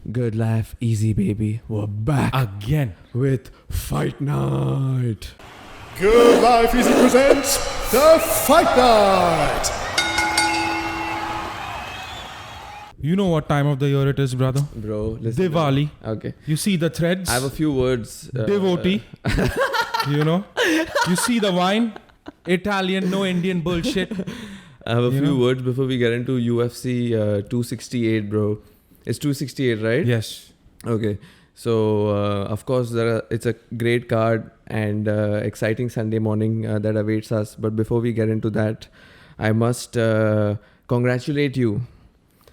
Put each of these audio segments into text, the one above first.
Good life, easy baby. We're back Again. with Fight Night. Good Life Easy presents the Fight Night. You know what time of the year it is, brother? Bro, listen. Diwali. Okay. You see the threads. I have a few words. Devotee. You know? You see the wine. Italian, no Indian bullshit. I have a You few know? words before we get into UFC 268, bro. It's 268, right? Yes. Okay. So, of course, it's a great card and exciting Sunday morning that awaits us. But before we get into that, I must congratulate you.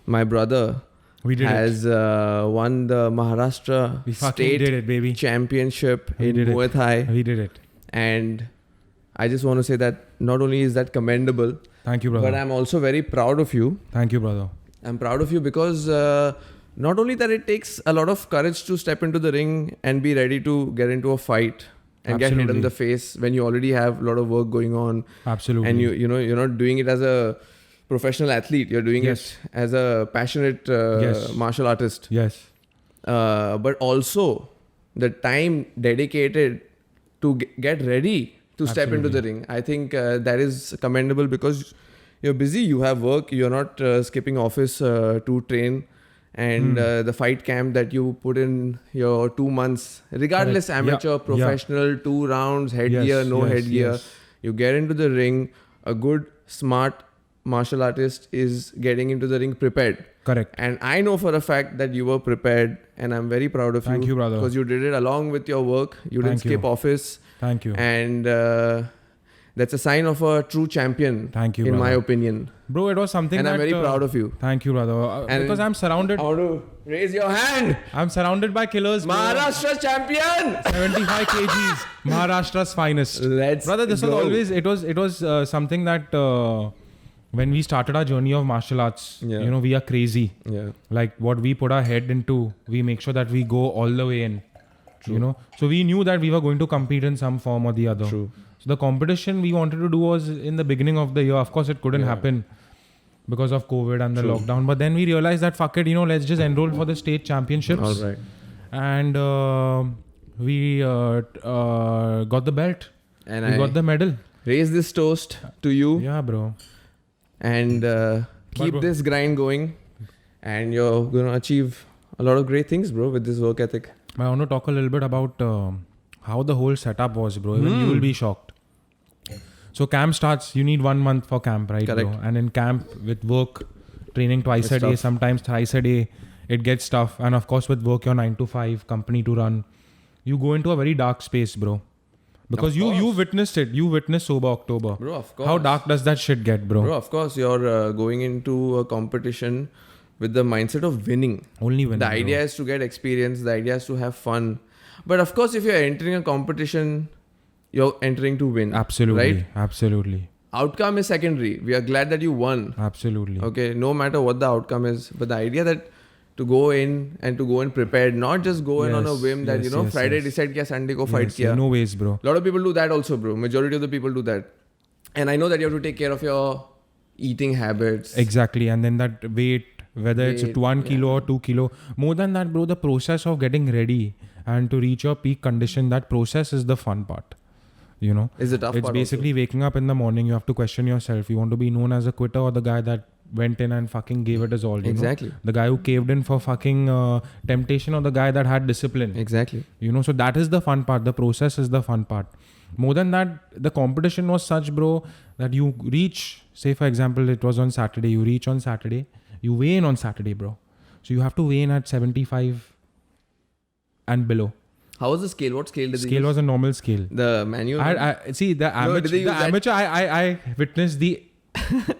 My brother We did it. has won the Maharashtra We fucking State did it, baby. Championship We in did it. Muay Thai. We did it. And I just want to say that not only is that commendable, Thank you, brother. but I'm also very proud of you. Thank you, brother. I'm proud of you because not only that it takes a lot of courage to step into the ring and be ready to get into a fight and get hit in Absolutely. the face when you already have a lot of work going on, Absolutely. and you know you're not doing it as a professional athlete, you're doing Yes. it as a passionate Yes. martial artist. Yes. But also the time dedicated to get ready to step into the ring. I think that is commendable because you're busy, you have work, you're not skipping office to train. And the fight camp that you put in your 2 months, regardless, Correct. Yeah. amateur, Yeah. professional, 2 rounds, headgear, no yes, headgear. yes. You get into the ring, a good, smart martial artist is getting into the ring prepared. Correct. And I know for a fact that you were prepared, and I'm very proud of you. Thank you, brother. Because you did it along with your work. You didn't Thank you. skip office. Thank you. And that's a sign of a true champion, Thank you, in brother. my opinion. Bro, it was something And that... I'm very proud of you. Thank you, brother. And- Because I'm surrounded... I want to raise your hand. I'm surrounded by killers, bro. Maharashtra champion! 75 kgs. Maharashtra's finest. Let's Brother, this was go. always, it was something that when we started our journey of martial arts, Yeah. you know, we are crazy. Yeah. Like what we put our head into, we make sure that we go all the way in. You know, so we knew that we were going to compete in some form or the other. True. So the competition we wanted to do was in the beginning of the year. Of course, it couldn't Yeah. happen because of COVID and the True. lockdown. But then we realized that fuck it, you know, let's just enroll for the state championships. All right. And we got the belt. And We I got the medal. raise this toast to you Yeah, bro. and keep bro- this grind going. And you're going to achieve a lot of great things, bro, with this work ethic. I want to talk a little bit about how the whole setup was, bro. Even you will be shocked. So camp starts, you need 1 month for camp, right, Correct. bro? And in camp with work, training twice It's a day, tough. sometimes thrice a day, it gets tough. And of course with work, your 9 to 5, company to run, you go into a very dark space, bro. Because Of you course. witnessed it. You witnessed Sober October. Bro, of course. How dark does that shit get, bro? Bro, of course, you're going into a competition with the mindset of winning. Only when The idea is to get experience. The idea is to have fun. But of course, if you're entering a competition, you're entering to win. Absolutely. Right? Absolutely. Outcome is secondary. We are glad that you won. Absolutely. Okay, no matter what the outcome is. But the idea that to go in and to go in prepared, not just go in on a Yes, whim that, yes, yes, Friday yes. decide kiya, Sunday ko fight Yes, kiya. no ways, bro. A lot of people do that also, bro. Majority of the people do that. And I know that you have to take care of your eating habits. Exactly. And then that weight, whether it's Weight, 1 kilo or 2 kilo. More than that, bro, the process of getting ready and to reach your peak condition, that process is the fun part. You know? Is a tough It's part basically waking up in the morning. You have to question yourself. You want to be known as a quitter or the guy that went in and fucking gave it his all. You know? Exactly. The guy who caved in for fucking temptation or the guy that had discipline. Exactly. You know, so that is the fun part. The process is the fun part. More than that, the competition was such, bro, that you reach, say for example, it was on Saturday, you reach on Saturday, you weigh in on Saturday, bro. So you have to weigh in at 75 and below. How was the scale? What scale did they Scale use? was a normal scale. The manual? I see the No, did they amateur, use that? I witnessed the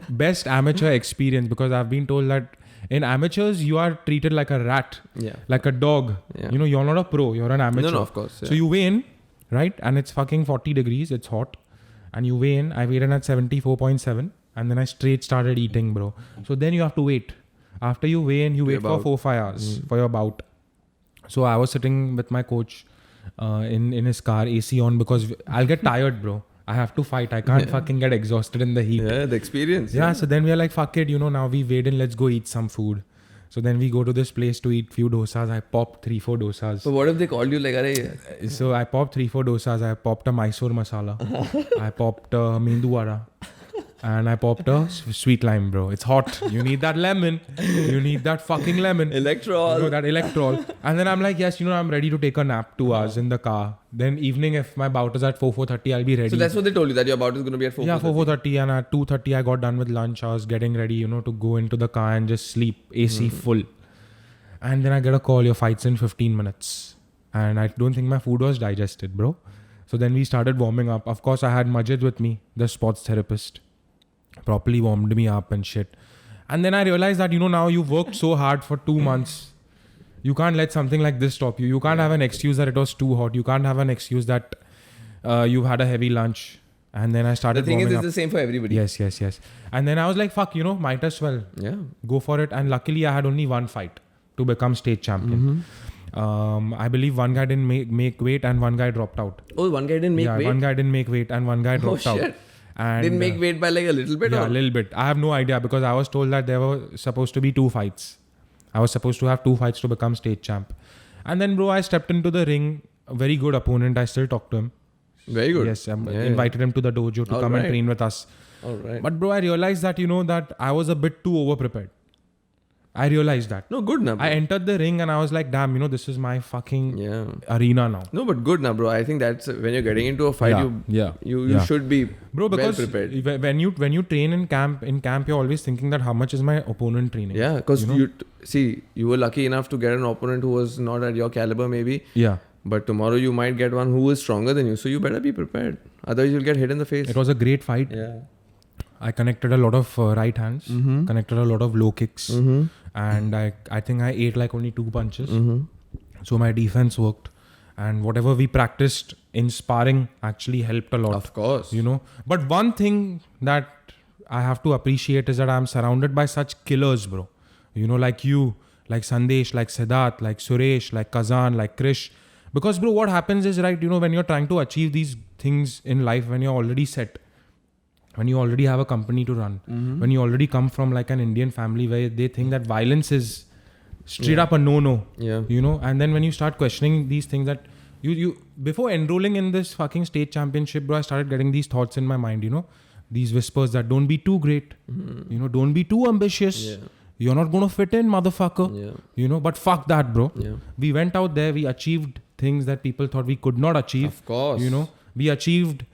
best amateur experience because I've been told that in amateurs, you are treated like a rat, Yeah. like a dog. Yeah. You know, you're not a pro, you're an amateur. No, of course. So you weigh in, right? And it's fucking 40 degrees. It's hot. And you weigh in. I weighed in at 74.7. And then I straight started eating, bro. So then you have to wait. After you weigh in, you wait for bout. 4-5 hours for your bout. So I was sitting with my coach in his car, AC on, because I'll get tired, bro. I have to fight. I can't fucking get exhausted in the heat. Yeah, the experience. Yeah, so then we are like, fuck it, you know, now we weighed in, let's go eat some food. So then we go to this place to eat few dosas. I popped 3-4 dosas. So what if they called you like, "Arey, So I popped 3-4 dosas. I popped a Mysore masala. I popped a mendu vada. And I popped a sweet lime, bro. It's hot. You need that lemon. You need that fucking lemon. electrol"? You know, that electrol. And then I'm like, yes, I'm ready to take a nap 2 hours in the car. Then evening, if my bout is at 4:30, I'll be ready. So that's what they told you, that your bout is going to be at 4. Yeah, 4:30, and at 2:30 I got done with lunch. I was getting ready, to go into the car and just sleep, AC full. And then I get a call, your fight's in 15 minutes. And I don't think my food was digested, bro. So then we started warming up. Of course, I had Majid with me, the sports therapist. Properly warmed me up and shit. And then I realized that, now you've worked so hard for 2 months. You can't let something like this stop you. You can't have an excuse that it was too hot. You can't have an excuse that you've had a heavy lunch. And then I started The thing is, warming it's the same for everybody. Yes. And then I was like, fuck, might as well Yeah. go for it. And luckily I had only one fight to become state champion. I believe one guy didn't make weight and one guy dropped out. Oh, one guy didn't make weight? One guy didn't make weight and one guy dropped out. Shit. And Didn't make weight by like a little bit? yeah, or? a little bit. I have no idea because I was told that there were supposed to be 2 fights. I was supposed to have 2 fights to become state champ. And then, bro, I stepped into the ring. A very good opponent. I still talk to him. Very good. Yes, I invited him to the dojo to come and train with us. All right. But bro, I realized that, that I was a bit too over-prepared. I realized that. No, good now. I entered the ring and I was like, damn, this is my fucking arena now. No, but good now, bro. I think that's when you're getting into a fight, you should be because well prepared. when you train in camp, you're always thinking that how much is my opponent training? Yeah, because you were lucky enough to get an opponent who was not at your caliber maybe. Yeah. But tomorrow you might get one who is stronger than you. So you better be prepared. Otherwise you'll get hit in the face. It was a great fight. Yeah. I connected a lot of right hands, connected a lot of low kicks, and I think I ate like only 2 punches. So my defense worked, and whatever we practiced in sparring actually helped a lot. Of course. But one thing that I have to appreciate is that I'm surrounded by such killers, bro. Like you, like Sandesh, like Siddharth, like Suresh, like Kazan, like Krish. Because bro, what happens is, right, when you're trying to achieve these things in life, when you're already set, when you already have a company to run, when you already come from like an Indian family where they think that violence is straight up a no-no, and then when you start questioning these things that you before enrolling in this fucking state championship, bro, I started getting these thoughts in my mind, these whispers that don't be too great, don't be too ambitious. You're not going to fit in, motherfucker. But fuck that, bro. We went out there, we achieved things that people thought we could not achieve. Of course. We achieved,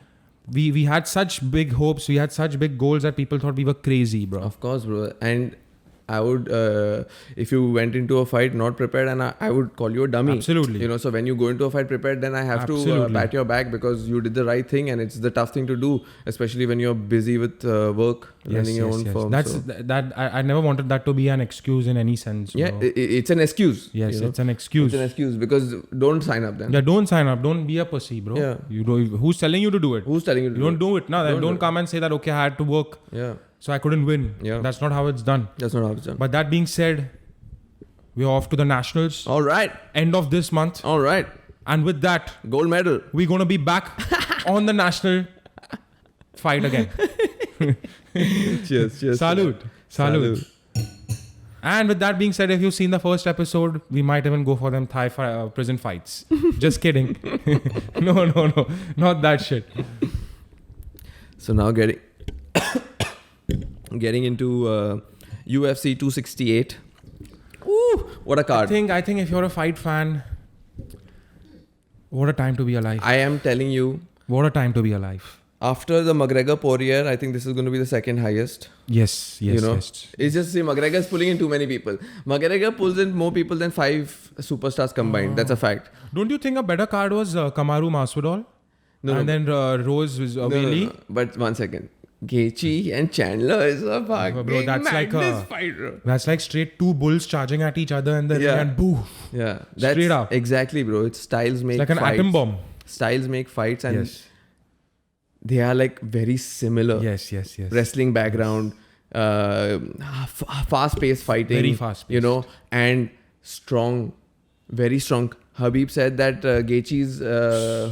we had such big hopes, we had such big goals that people thought we were crazy, bro. Of course, bro. And I would, if you went into a fight not prepared, and I would call you a dummy. Absolutely. So when you go into a fight prepared, then I have to pat your back because you did the right thing, and it's the tough thing to do, especially when you're busy with work, running your own firm. I never wanted that to be an excuse in any sense. Yeah, bro. it's an excuse. Yes, it's an excuse. It's an excuse because don't sign up then. Yeah, don't sign up. Don't be a pussy, bro. Yeah. Who's telling you to do it? Who's telling you to do it? Do it. No, don't come and say that, okay, I had to work. Yeah. So I couldn't win. Yeah. That's not how it's done. That's not how it's done. But that being said, we're off to the nationals. All right. End of this month. All right. And with that, gold medal. We're going to be back on the national fight again. Cheers. Salute. And with that being said, if you've seen the first episode, we might even go for them Thai prison fights. Just kidding. No. Not that shit. So now getting into UFC 268. Ooh, what a card. I think if you're a fight fan, what a time to be alive. I am telling you. What a time to be alive. After the McGregor-Poirier, I think this is going to be the second highest. Yes. It's just, see, McGregor is pulling in too many people. McGregor pulls in more people than 5 superstars combined. That's a fact. Don't you think a better card was Kamaru Masvidal? Then Rose was Bailey? No. But one second. Gaethje and Chandler is a fucking madness fight, bro. That's like straight 2 bulls charging at each other in the ring and boo. Yeah. That's straight up. Exactly, bro. It's styles make fights. It's like an atom bomb. Styles make fights and they are like very similar. Yes. Wrestling background, fast-paced fighting. Very fast-paced. And strong, very strong. Habib said that Gaethje's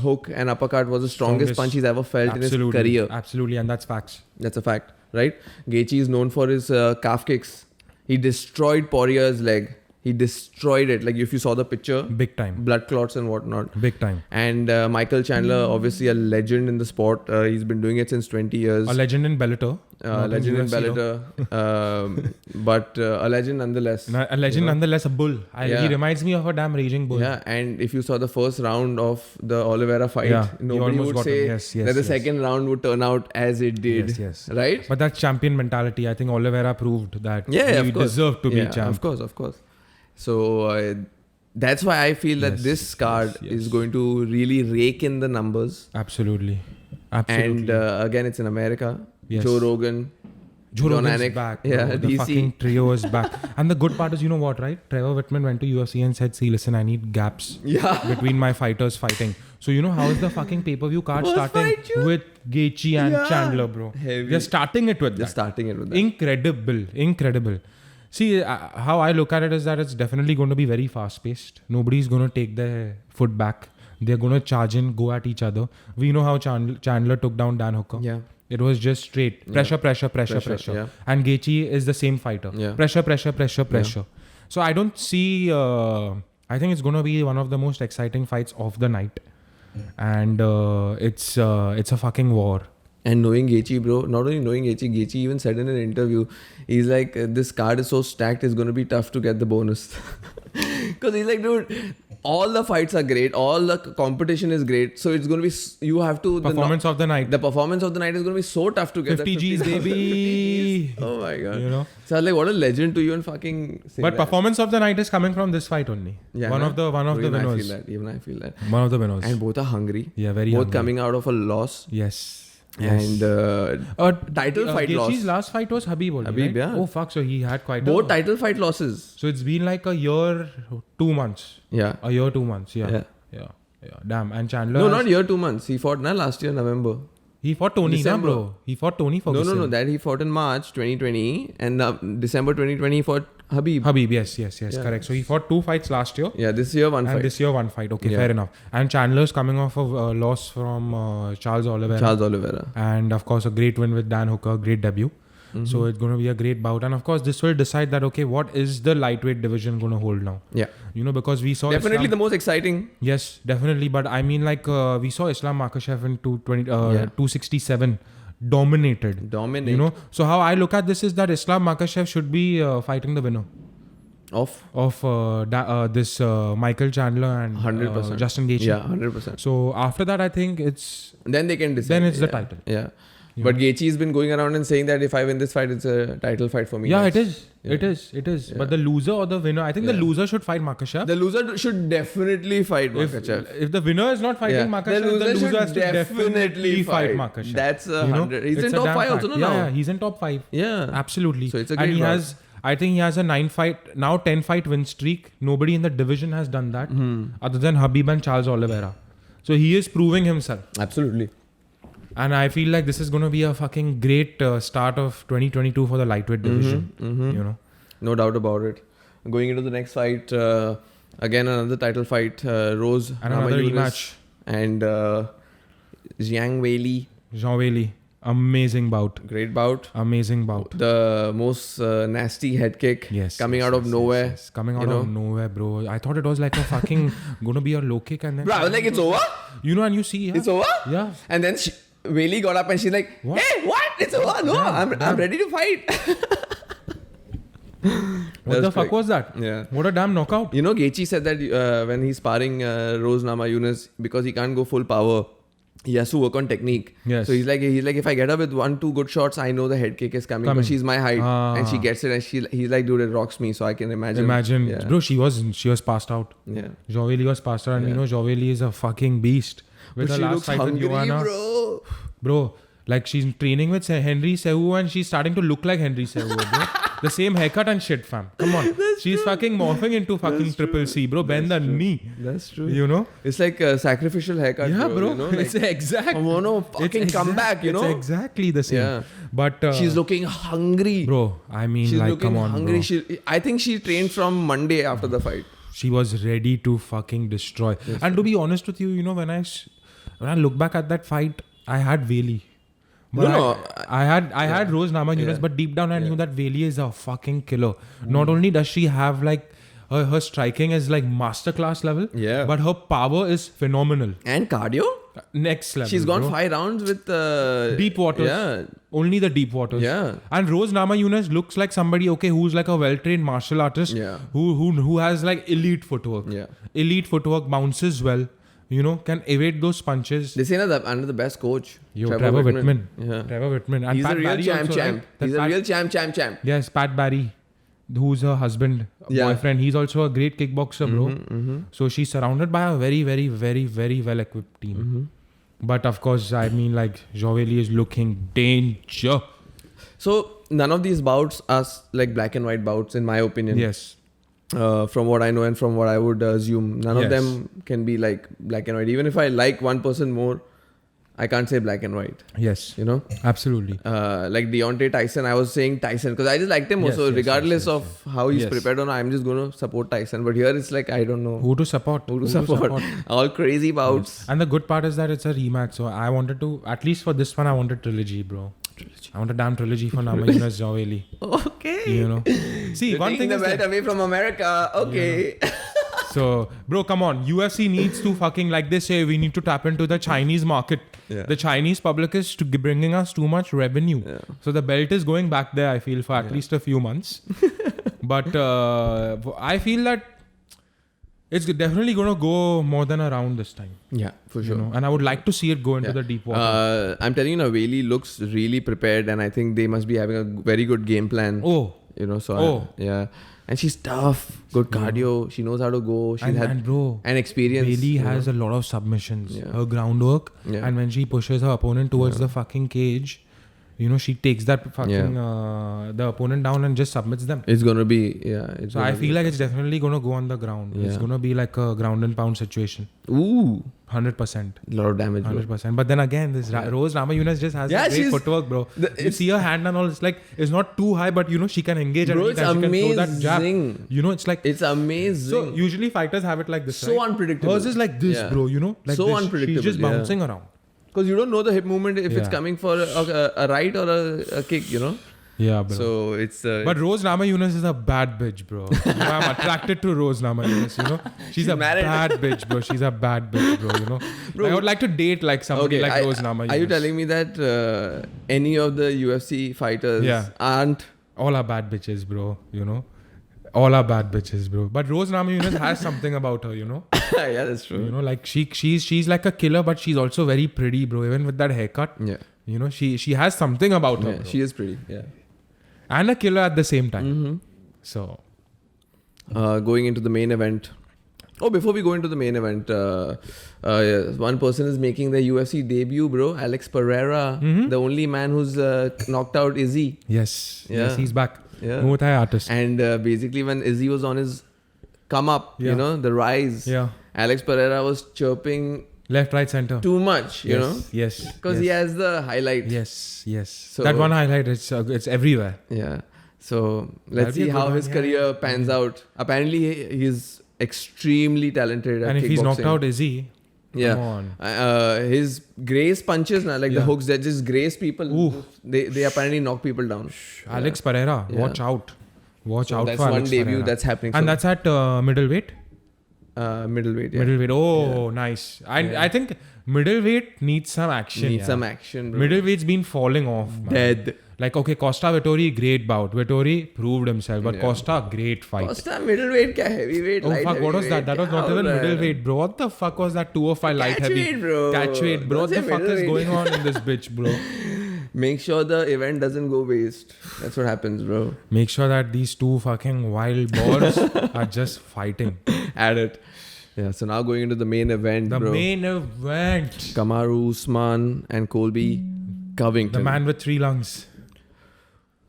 hook and uppercut was the strongest punch he's ever felt in his career. Absolutely, and that's facts. That's a fact, right? Gaethje is known for his calf kicks. He destroyed Poirier's leg. He destroyed it. Like if you saw the picture, Big time. blood clots and whatnot. Big time. And Michael Chandler, obviously a legend in the sport. He's been doing it since 20 years. A legend in Bellator. Legend in Bellator. But a legend nonetheless. A legend nonetheless, a bull. Yeah. He reminds me of a damn raging bull. Yeah, and if you saw the first round of the Oliveira fight, Yeah, he nobody almost would got say him. Yes, that the yes. second round would turn out as it did. Yes, yes. Right? But that champion mentality, I think Oliveira proved that Yeah, he of course. deserved to be champ. Of course. So that's why I feel that Yes, this card yes. is going to really rake in the numbers. Absolutely. And again, it's in America. Yes. Joe Rogan. Joe John Rogan's Anik, back. yeah, Bro. The DC. fucking trio is back. And the good part is, you know what, right? Trevor Whitman went to UFC and said, see, listen, I need gaps Yeah. between my fighters fighting. So, you know, how is the fucking pay-per-view card What starting fight, you? with Gaethje and Yeah. Chandler, bro? Heavy. They're starting it with Just that. starting it with that. Incredible. See, how I look at it is that it's definitely going to be very fast-paced. Nobody's going to take their foot back. They're going to charge in, go at each other. We know how Chandler took down Dan Hooker. Yeah. It was just straight pressure. Yeah. And Gaethje is the same fighter. Yeah. Pressure. So I don't see. I think it's going to be one of the most exciting fights of the night, and it's a fucking war. And knowing Gaethje, bro, not only knowing Gaethje even said in an interview, he's like, this card is so stacked, it's going to be tough to get the bonus. Because he's like, dude, all the fights are great, all the competition is great, so it's going to be, you have to... Performance of the night. The performance of the night is going to be so tough to get. 50 Gs, 50 baby. Gs. Oh my God. You know? So I was like, what a legend to you and fucking say But that. performance of the night is coming from this fight only. Yeah, one na? of the winners. Even I feel that. One of the winners. And both are hungry. Yeah, very Both hungry. coming out of a loss. Yes. And title fight Gaethje's loss. last fight was Habib only, Habib, right? yeah. Oh fuck, so he had quite Both title fight losses. So it's been like a year, 2 months. Yeah. A year, 2 months. Yeah. Damn. And Chandler. No, has- not year, 2 months. He fought last year, November. He fought Tony, na, December. bro. He fought Tony Ferguson. No. That he fought in March 2020 and December 2020 he fought Habib. Habib, yes, Yeah. correct. So he fought 2 fights last year. Yeah, this year one And fight. this year 1 fight. Okay, Yeah. fair enough. And Chandler's coming off of a loss from Charles Oliveira. Charles Oliveira. And of course, a great win with Dan Hooker, great debut. Mm-hmm. So it's going to be a great bout. And of course, this will decide that, okay, what is the lightweight division going to hold now? Yeah. You know, because we saw Definitely Islam, the most exciting. Yes, definitely. But I mean, like, we saw Islam Makhachev in 267 dominated. Dominate. You know, so how I look at this is that Islam Makhachev should be fighting the winner of this Michael Chandler and 100%. Justin Gaethje. Yeah, 100%. So after that, I think Then they can decide. Then it's the title. Yeah. But Gaethje's been going around and saying that if I win this fight, it's a title fight for me. Yeah, next. it is. Yeah. It is. Yeah. But the loser or the winner, I think the Yeah. loser should fight Makhachev. The loser should definitely fight Makhachev. If the winner is not fighting Makhachev, the loser should has to definitely fight Makhachev. That's You know? 100. He's It's in a top damn 5 also, fact. no? Yeah, now? he's in top 5. Yeah. Absolutely. So it's a And great he bout. has, I think he has a 10 fight win streak. Nobody in the division has done that other than Habib and Charles Oliveira. So he is proving himself. Absolutely. And I feel like this is going to be a fucking great start of 2022 for the lightweight division. You know, No doubt about it. Going into the next fight, again another title fight, Rose and another Namajunas rematch. and Zhang Weili. Jean Weili, amazing bout. Great bout. Amazing bout. The most nasty head kick coming out of nowhere. Yes. Coming out you of nowhere, bro. I thought it was like a fucking gonna be a low kick and then. Bro, I was like, it's over? You know, and you see, yeah. It's over? Yeah. And then Weili got up and she's like, What? hey, what? It's over. No, I'm ready to fight. What the That's fuck quick. was that? Yeah. What a damn knockout. You know, Gaethje said that when he's sparring Rose Namajunas, because he can't go full power, he has to work on technique. Yes. So he's like, if I get her with 1-2 good shots, I know the head kick is coming. But she's my height, and she gets it, and he's like, dude, it rocks me. So I can imagine. Yeah. Bro, she was passed out. Yeah. Jean Weili was passed out, and you know, Jean Weili is a fucking beast. With But her she last looks fight hungry, with Joanna, bro. like she's training with Henry Cejudo, and she's starting to look like Henry Cejudo, bro. The same haircut and shit, fam. Come on. She's fucking morphing into fucking Triple C, bro. Bend the knee. That's true. You know? It's like a sacrificial haircut. Yeah, bro. You know, like, it's exact. I want to fucking come back, you know? It's exactly the same. Yeah. But She's looking hungry. bro, I mean, She's like, looking come on, hungry. bro. I think she trained from Monday after the fight. She was ready to fucking destroy. And to be honest with you, you know, when I look back at that fight, I had Weili. But No, I had Rose Namajunas, but deep down I knew that Bailey is a fucking killer. Not only does she have like her striking is like masterclass level, Yeah. but her power is phenomenal. And cardio? Next level. She's gone bro. 5 rounds with Deep waters. Yeah. Only the deep waters. Yeah. And Rose Namajunas looks like somebody who's like a well-trained martial artist. Yeah. Who has like elite footwork. Yeah. Elite footwork, bounces well. Can evade those punches. They say that under the best coach. Trevor Whitman. Yeah. Trevor Whitman. And He's Pat a real Barry champ. also, right? That He's a Pat- real champ. Yes, Pat Barry, who's her husband, Yeah. boyfriend. He's also a great kickboxer, bro. So she's surrounded by a very, very, very, very well-equipped team. But of course, I mean, like, Jovelli is looking danger. So none of these bouts are like black and white bouts, in my opinion. Yes. From what I know and from what I would assume, none of Yes. them can be like black and white. Even if I like one person more, I can't say black and white. Yes. You know, Absolutely. like Deontay Tyson, I was saying Tyson because I just liked him. Yes, Also, yes, regardless yes, of how he's Yes. prepared or not, I'm just going to support Tyson. But here it's like I don't know Who to support? who to support. All crazy bouts. And the good part is that it's a rematch. So I wanted to, at least for this one, I wanted trilogy, bro. I want a damn trilogy for Namajunas Jovelli. Okay. See, You're one taking thing the is belt that, away from America. Okay. so, bro, come on. UFC needs to fucking, like they say, we need to tap into the Chinese market. Yeah. The Chinese public is bringing us too much revenue. Yeah. So the belt is going back there, I feel, for at least a few months. But I feel that it's definitely going to go more than a round this time. Yeah, for sure. And I would like to see it go into the deep water. I'm telling you, Naveli looks really prepared, and I think they must be having a very good game plan. Oh. Yeah. And she's tough, good cardio. She knows how to go. She's And bro, an experience. Bailey has a lot of submissions. Yeah. Her groundwork, Yeah. and when she pushes her opponent towards the fucking cage, she takes that fucking the opponent down and just submits them. It's gonna be So I feel like it's definitely gonna go on the ground. It's Yeah. gonna be like a ground and pound situation. ooh, 100%. a lot of damage. Bro. 100%. But then again, this Rose Namajunas just has Yeah, great she's- footwork, bro. You it's- see her hand and all. It's like it's not too high, but she can engage Bro, and it's she can throw that jab. amazing. It's like It's amazing. so. Usually fighters have it like this. So right? unpredictable. Hers is like this, Yeah. bro. Like So this. unpredictable, She's just yeah. bouncing around. Because you don't know the hip movement if it's Yeah. coming for a right or a kick, Yeah, bro. So it's. But Rose Namajunas is a bad bitch, bro. I'm attracted to Rose Namajunas, She's a married. bad bitch, bro. She's a bad bitch, bro, Bro. I would like to date like somebody like Rose Namajunas. Are you telling me that any of the UFC fighters Yeah. aren't? All are bad bitches, bro, All are bad bitches, bro. But Rose Namajunas has something about her, Yeah, that's true. Like she's like a killer, but she's also very pretty, bro. Even with that haircut, Yeah. She has something about her, Yeah, bro. she is pretty. Yeah. And a killer at the same time. Mm-hmm. So Going into the main event. Oh, before we go into the main event, one person is making their UFC debut, bro. Alex Pereira, the only man who's knocked out Izzy. yes, Yeah. he's back. Yeah. Muay Thai artist. And basically, when Izzy was on his come up, Yeah. the rise, Yeah. Alex Pereira was chirping Left, right, center. too much, you know, Yes. because he has the highlight. Yes. So- that one highlight, it's everywhere. Yeah. So let's That'll be see a how good his one, yeah. career pans out. Apparently, he's extremely talented at And if he's knocked kickboxing. out Izzy, Yeah. come on. His grace punches, the Yeah. hooks that just grace people, Ooh. they apparently knock people down. Alex Pereira, Yeah. watch out. Watch So out that's for one Alex debut Pereira. that's happening. And So, that's at middleweight? middleweight. Yeah. Middleweight. Oh, nice. I think middleweight needs some action. Needs yeah. some action, bro. Middleweight's been falling off, man. Dead. Like, okay, Costa Vittori, great bout. Vittori proved himself, but Yeah. Costa, great fight. Costa middleweight, kya heavyweight, Oh light fuck, what was that? heavyweight, That was kya not ho even raha hai? middleweight, bro. What the fuck was that 205 light heavy? Catchweight, bro. Catchweight, bro. Don't What the say fuck is middleweight. going on in this bitch, bro? Make sure the event doesn't go waste. That's what happens, bro. Make sure that these two fucking wild boars are just fighting. Add it. Yeah, so now going into the main event, The bro. main event. Kamaru Usman and Colby Covington. The man with 3 lungs.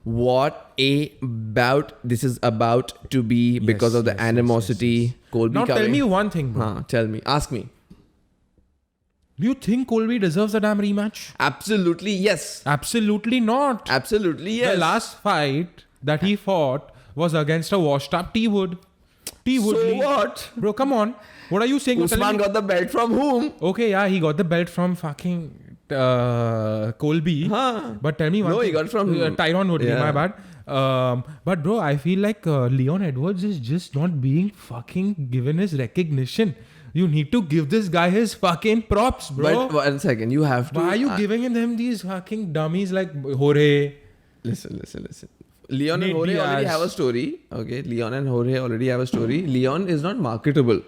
What a bout this is about to be because Yes, of the yes, animosity. yes, yes. Colby Now tell Covington. me one thing, bro. Tell me. Ask me. Do you think Colby deserves a damn rematch? Absolutely yes. Absolutely not. Absolutely yes. The last fight that he fought was against a washed up T Wood. T So Woodley. what? Bro, come on. What are you saying? You're telling Usman me- got the belt from whom? Okay, yeah, he got the belt from fucking Colby. Huh. But tell me one No, thing. he got from Tyron Woodley, yeah. my bad. But bro, I feel like Leon Edwards is just not being fucking given his recognition. You need to give this guy his fucking props, bro. But 1 second, you have to. Why are you giving him these fucking dummies like Jorge? Listen. Leon and Nate Jorge already Diaz. have a story. Okay, Leon and Jorge already have a story. Leon is not marketable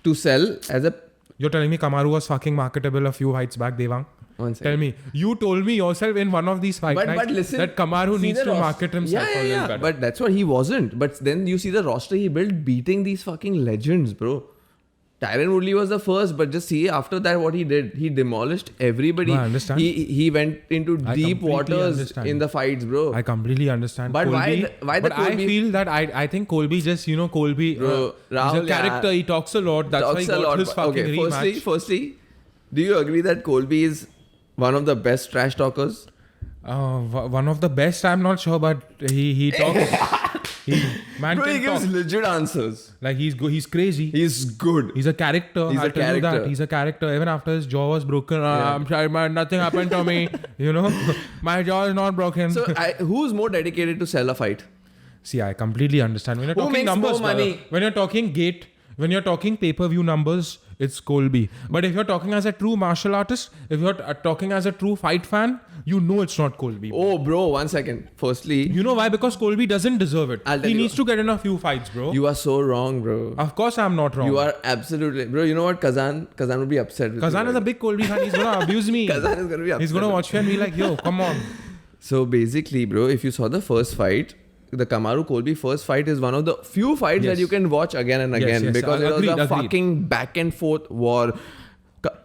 to sell as a. You're telling me Kamaru was fucking marketable a few fights back, Devang? 1 second. Tell me. You told me yourself in one of these fight But nights listen, that Kamaru see needs the to ros- market himself a little better. But that's what he wasn't. But then you see the roster he built beating these fucking legends, bro. Tyron Woodley was the first, but just see after that what he did. He demolished everybody. No, I understand. He went into I deep completely waters understand. in the fights, bro. I completely understand. But why Colby, why the but I Colby feel that I think Colby just, Colby, Bro, he's Rahul, a character, he talks a lot. That's why he talks a got lot, his but- fucking okay, rematch. Firstly, do you agree that Colby is one of the best trash talkers? One of the best, I'm not sure, but he talks. Man Bro, he can gives talk. legit answers. Like he's crazy. He's good. He's a character. He's I'll a tell you that. character. He's a character. Even after his jaw was broken, Yeah. I'm sorry, man, nothing happened to me. My jaw is not broken. So who's more dedicated to sell a fight? See, I completely understand. When you're Who talking makes numbers, more money? brother, when you're talking gate, when you're talking pay-per-view numbers, it's Colby. But if you're talking as a true martial artist, if you're talking as a true fight fan, you know it's not Colby. Oh, bro, 1 second. Firstly, You know why? Because Colby doesn't deserve it. I'll tell He you. needs to get in a few fights, bro. you are so wrong, bro. Of course, I'm not wrong. You are absolutely, bro. You know what? Kazan would be upset. With Kazan you, is a big Colby fan. He's gonna abuse me. Kazan is gonna be upset. He's gonna watch me and be like, "Yo, come on." So basically, bro, if you saw the first fight, the Kamaru Colby first fight is one of the few fights Yes. that you can watch again and Yes, again yes, because it was agreed, a agreed. fucking back and forth war.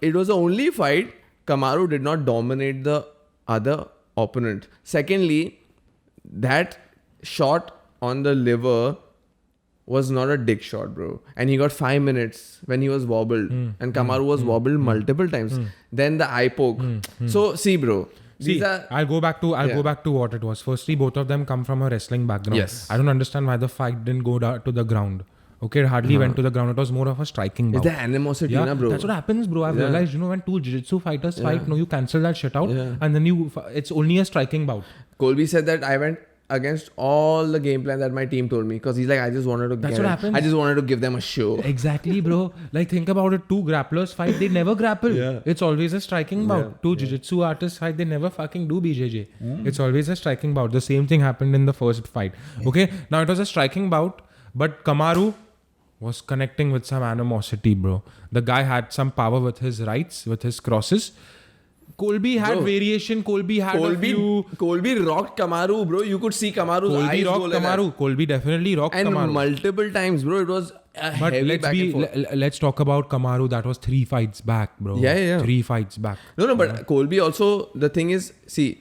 It was the only fight Kamaru did not dominate the other opponent. Secondly, that shot on the liver was not a dick shot, bro. And he got 5 minutes when he was wobbled. And Kamaru was wobbled multiple times. Then the eye poke. So, see, bro. See, These are... I'll go back to what it was. Firstly, both of them come from a wrestling background. Yes. I don't understand why the fight didn't go to the ground. Okay, it hardly went to the ground. It was more of a striking bout. It's the animosity, Yeah, na, bro. that's what happens, bro. I've Yeah. realized, when two jiu-jitsu fighters fight, you cancel that shit out, Yeah. and then it's only a striking bout. Colby said that I went against all the game plan that my team told me because he's like, I just wanted to That's get what it. happens. I just wanted to give them a show. Exactly, bro. Like, think about it. Two grapplers fight, they never grapple. Yeah. It's always a striking bout. Two jiu-jitsu artists fight, they never fucking do BJJ. It's always a striking bout. The same thing happened in the first fight. Okay, now it was a striking bout, but Kamaru was connecting with some animosity, bro. The guy had some power with his rights, with his crosses. Colby had Bro. variation. Colby had a few. Colby rocked Kamaru, bro. You could see Kamaru's Colby eyes go rocked like that. Kamaru. Colby definitely rocked And Kamaru. multiple times, bro. It was a But heavy back and forth. let's talk about Kamaru. That was 3 fights back, bro. Yeah. 3 fights back. No, but Colby also, the thing is, see,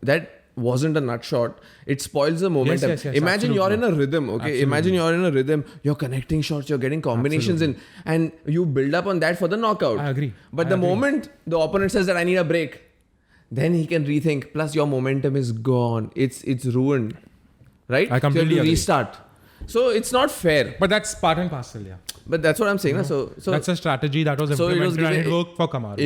that wasn't a nut shot. It spoils the momentum. yes, Imagine you're in absolutely. a rhythm, okay? Absolutely. Imagine you're in a rhythm, you're connecting shots, you're getting combinations in, and you build up on that for the knockout. I agree. But I the agree. moment the opponent says that I need a break, then he can rethink. Plus, your momentum is gone. It's ruined, right? I completely so you have to agree. restart. So it's not fair. But that's part and parcel, yeah. But that's what I'm saying. Na? So That's a strategy that was So it was implemented and it given- worked for Kamaru.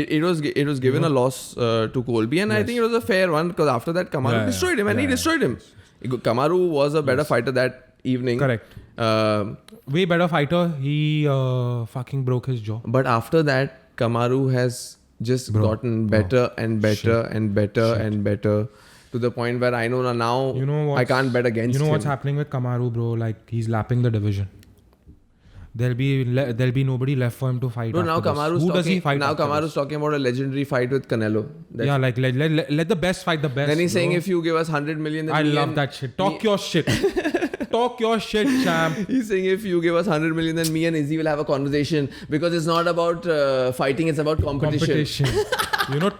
it was given a loss to Colby, and I think it was a fair one because after that Kamaru destroyed him, and he destroyed him. Kamaru was a better fighter that evening. Correct. Way better fighter. He fucking broke his jaw. But after that, Kamaru has just gotten better and better and better and better to the point where I know now You know I can't bet against You know him. what's happening with Kamaru, bro? Like, he's lapping the division. There'll be nobody left for him to fight. Bro, now after this. Kamaru's Who talking, does he fight? now after Kamaru's this? talking about a legendary fight with Canelo. That's- Yeah, like let the best fight the best. Then he's saying bro. if you give us 100 million, then I me love and- that shit. Talk your shit. Talk your shit, champ. He's saying if you give us 100 million, then me and Izzy will have a conversation because it's not about fighting, it's about competition.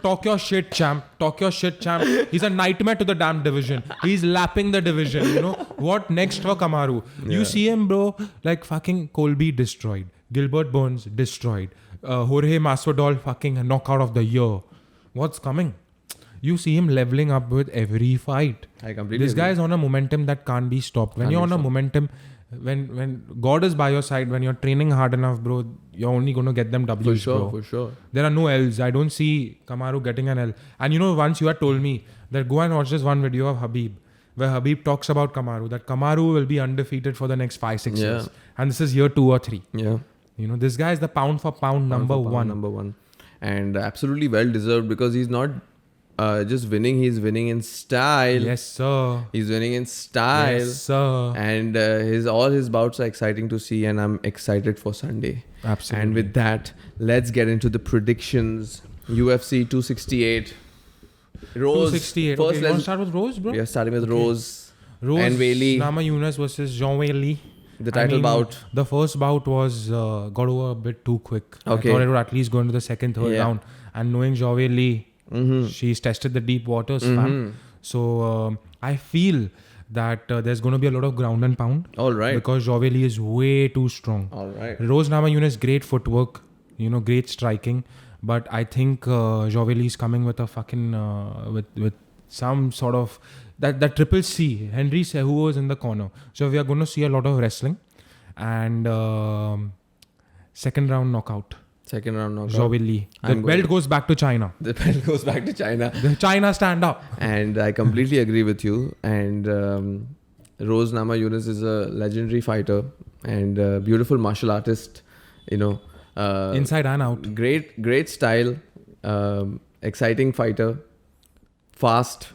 Talk your shit, champ. Talk your shit, champ. He's a nightmare to the damn division. He's lapping the division. What next for Kamaru? You see him, bro, like fucking Colby destroyed. Gilbert Burns destroyed. Jorge Masvidal fucking knockout of the year. What's coming? You see him leveling up with every fight. I completely This guy is on a momentum that can't be stopped. When you're on a momentum, when God is by your side, when you're training hard enough, bro, you're only going to get them W's, bro. For sure. There are no L's. I don't see Kamaru getting an L. And you know, once you had told me that go and watch this one video of Habib, where Habib talks about Kamaru, that Kamaru will be undefeated for the next 5-6 years. And this is year 2 or 3. Yeah. You know, this guy is the pound for pound number one. Number one. And absolutely well deserved, because he's not just winning, he's winning in style. Yes, sir. He's winning in style. Yes, sir. And all his bouts are exciting to see, and I'm excited for Sunday. Absolutely. And with that, let's get into the predictions. UFC 268. Rose. 268. First, Okay, you want to start with Rose, bro? we are starting with Rose. Rose and Weili. Nama Yunus versus Jean Weili. The title bout. The first bout was got over a bit too quick. Okay. I thought it would at least go into the second, third round. And knowing Jean Weili, she's tested the deep waters, fam. So I feel that there's going to be a lot of ground and pound. All right. Because Jean Weili is way too strong. All right. Rose Namajunas, great footwork, you know, great striking. But I think Jean Weili is coming with a fucking with some sort of that triple C. Henry Cejudo is in the corner, so we are going to see a lot of wrestling and second round knockout. Second round knockout. Jean Weili. The belt goes back to China. The belt goes back to China. The China stand up. And I completely agree with you. And Rose Namajunas is a legendary fighter and a beautiful martial artist. You know. Inside and out. Great style. Exciting fighter. Fast,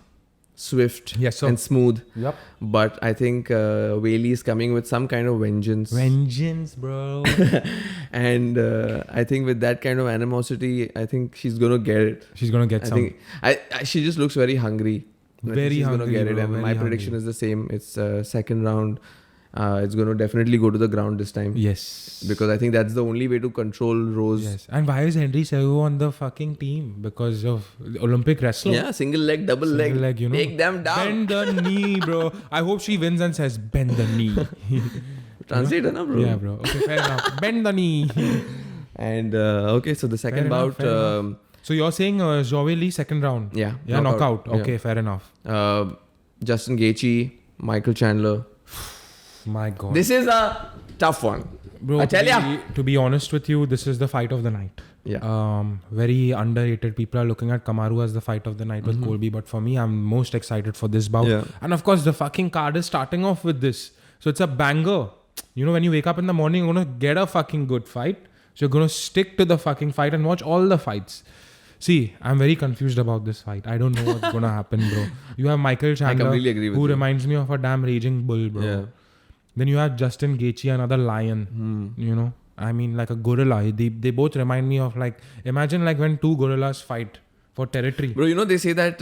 swift, Yes, sir. and smooth. Yep. But I think Weili is coming with some kind of vengeance. Vengeance, bro. And I think with that kind of animosity, I think she's going to get it. She's going to get I some. think she just looks very hungry. I think she's hungry, gonna get it. bro, And very my prediction hungry. is the same. It's second round. It's going to definitely go to the ground this time. Yes. Because I think that's the only way to control Rose. Yes. And why is Henry Cejudo on the fucking team? Because of Olympic wrestling. Yeah, single leg, double Single leg. leg, you know. Take them down. Bend the knee, bro. I hope she wins and says, bend the knee. Translate, na, bro. Yeah, bro. Okay, fair enough. Bend the knee. And okay, so the second enough, bout. fair enough. So you're saying Jean Weili second round? Yeah. Yeah, knockout. Yeah. Okay, fair enough. Justin Gaethje, Michael Chandler. My God. This is a tough one. Bro, I tell ya. to be honest with you, this is the fight of the night. Yeah. Very underrated. People are looking at Kamaru as the fight of the night with Colby, but for me, I'm most excited for this bout. Yeah. And of course, the fucking card is starting off with this. So it's a banger. You know, when you wake up in the morning, you're going to get a fucking good fight. So you're going to stick to the fucking fight and watch all the fights. See, I'm very confused about this fight. I don't know what's going to happen, bro. You have Michael Chandler, completely agree with who you. reminds me of a damn raging bull, bro. Yeah. Then you have Justin Gaethje, another lion. You know, I mean, like a gorilla. They both remind me of like, imagine like when two gorillas fight for territory. Bro, you know, they say that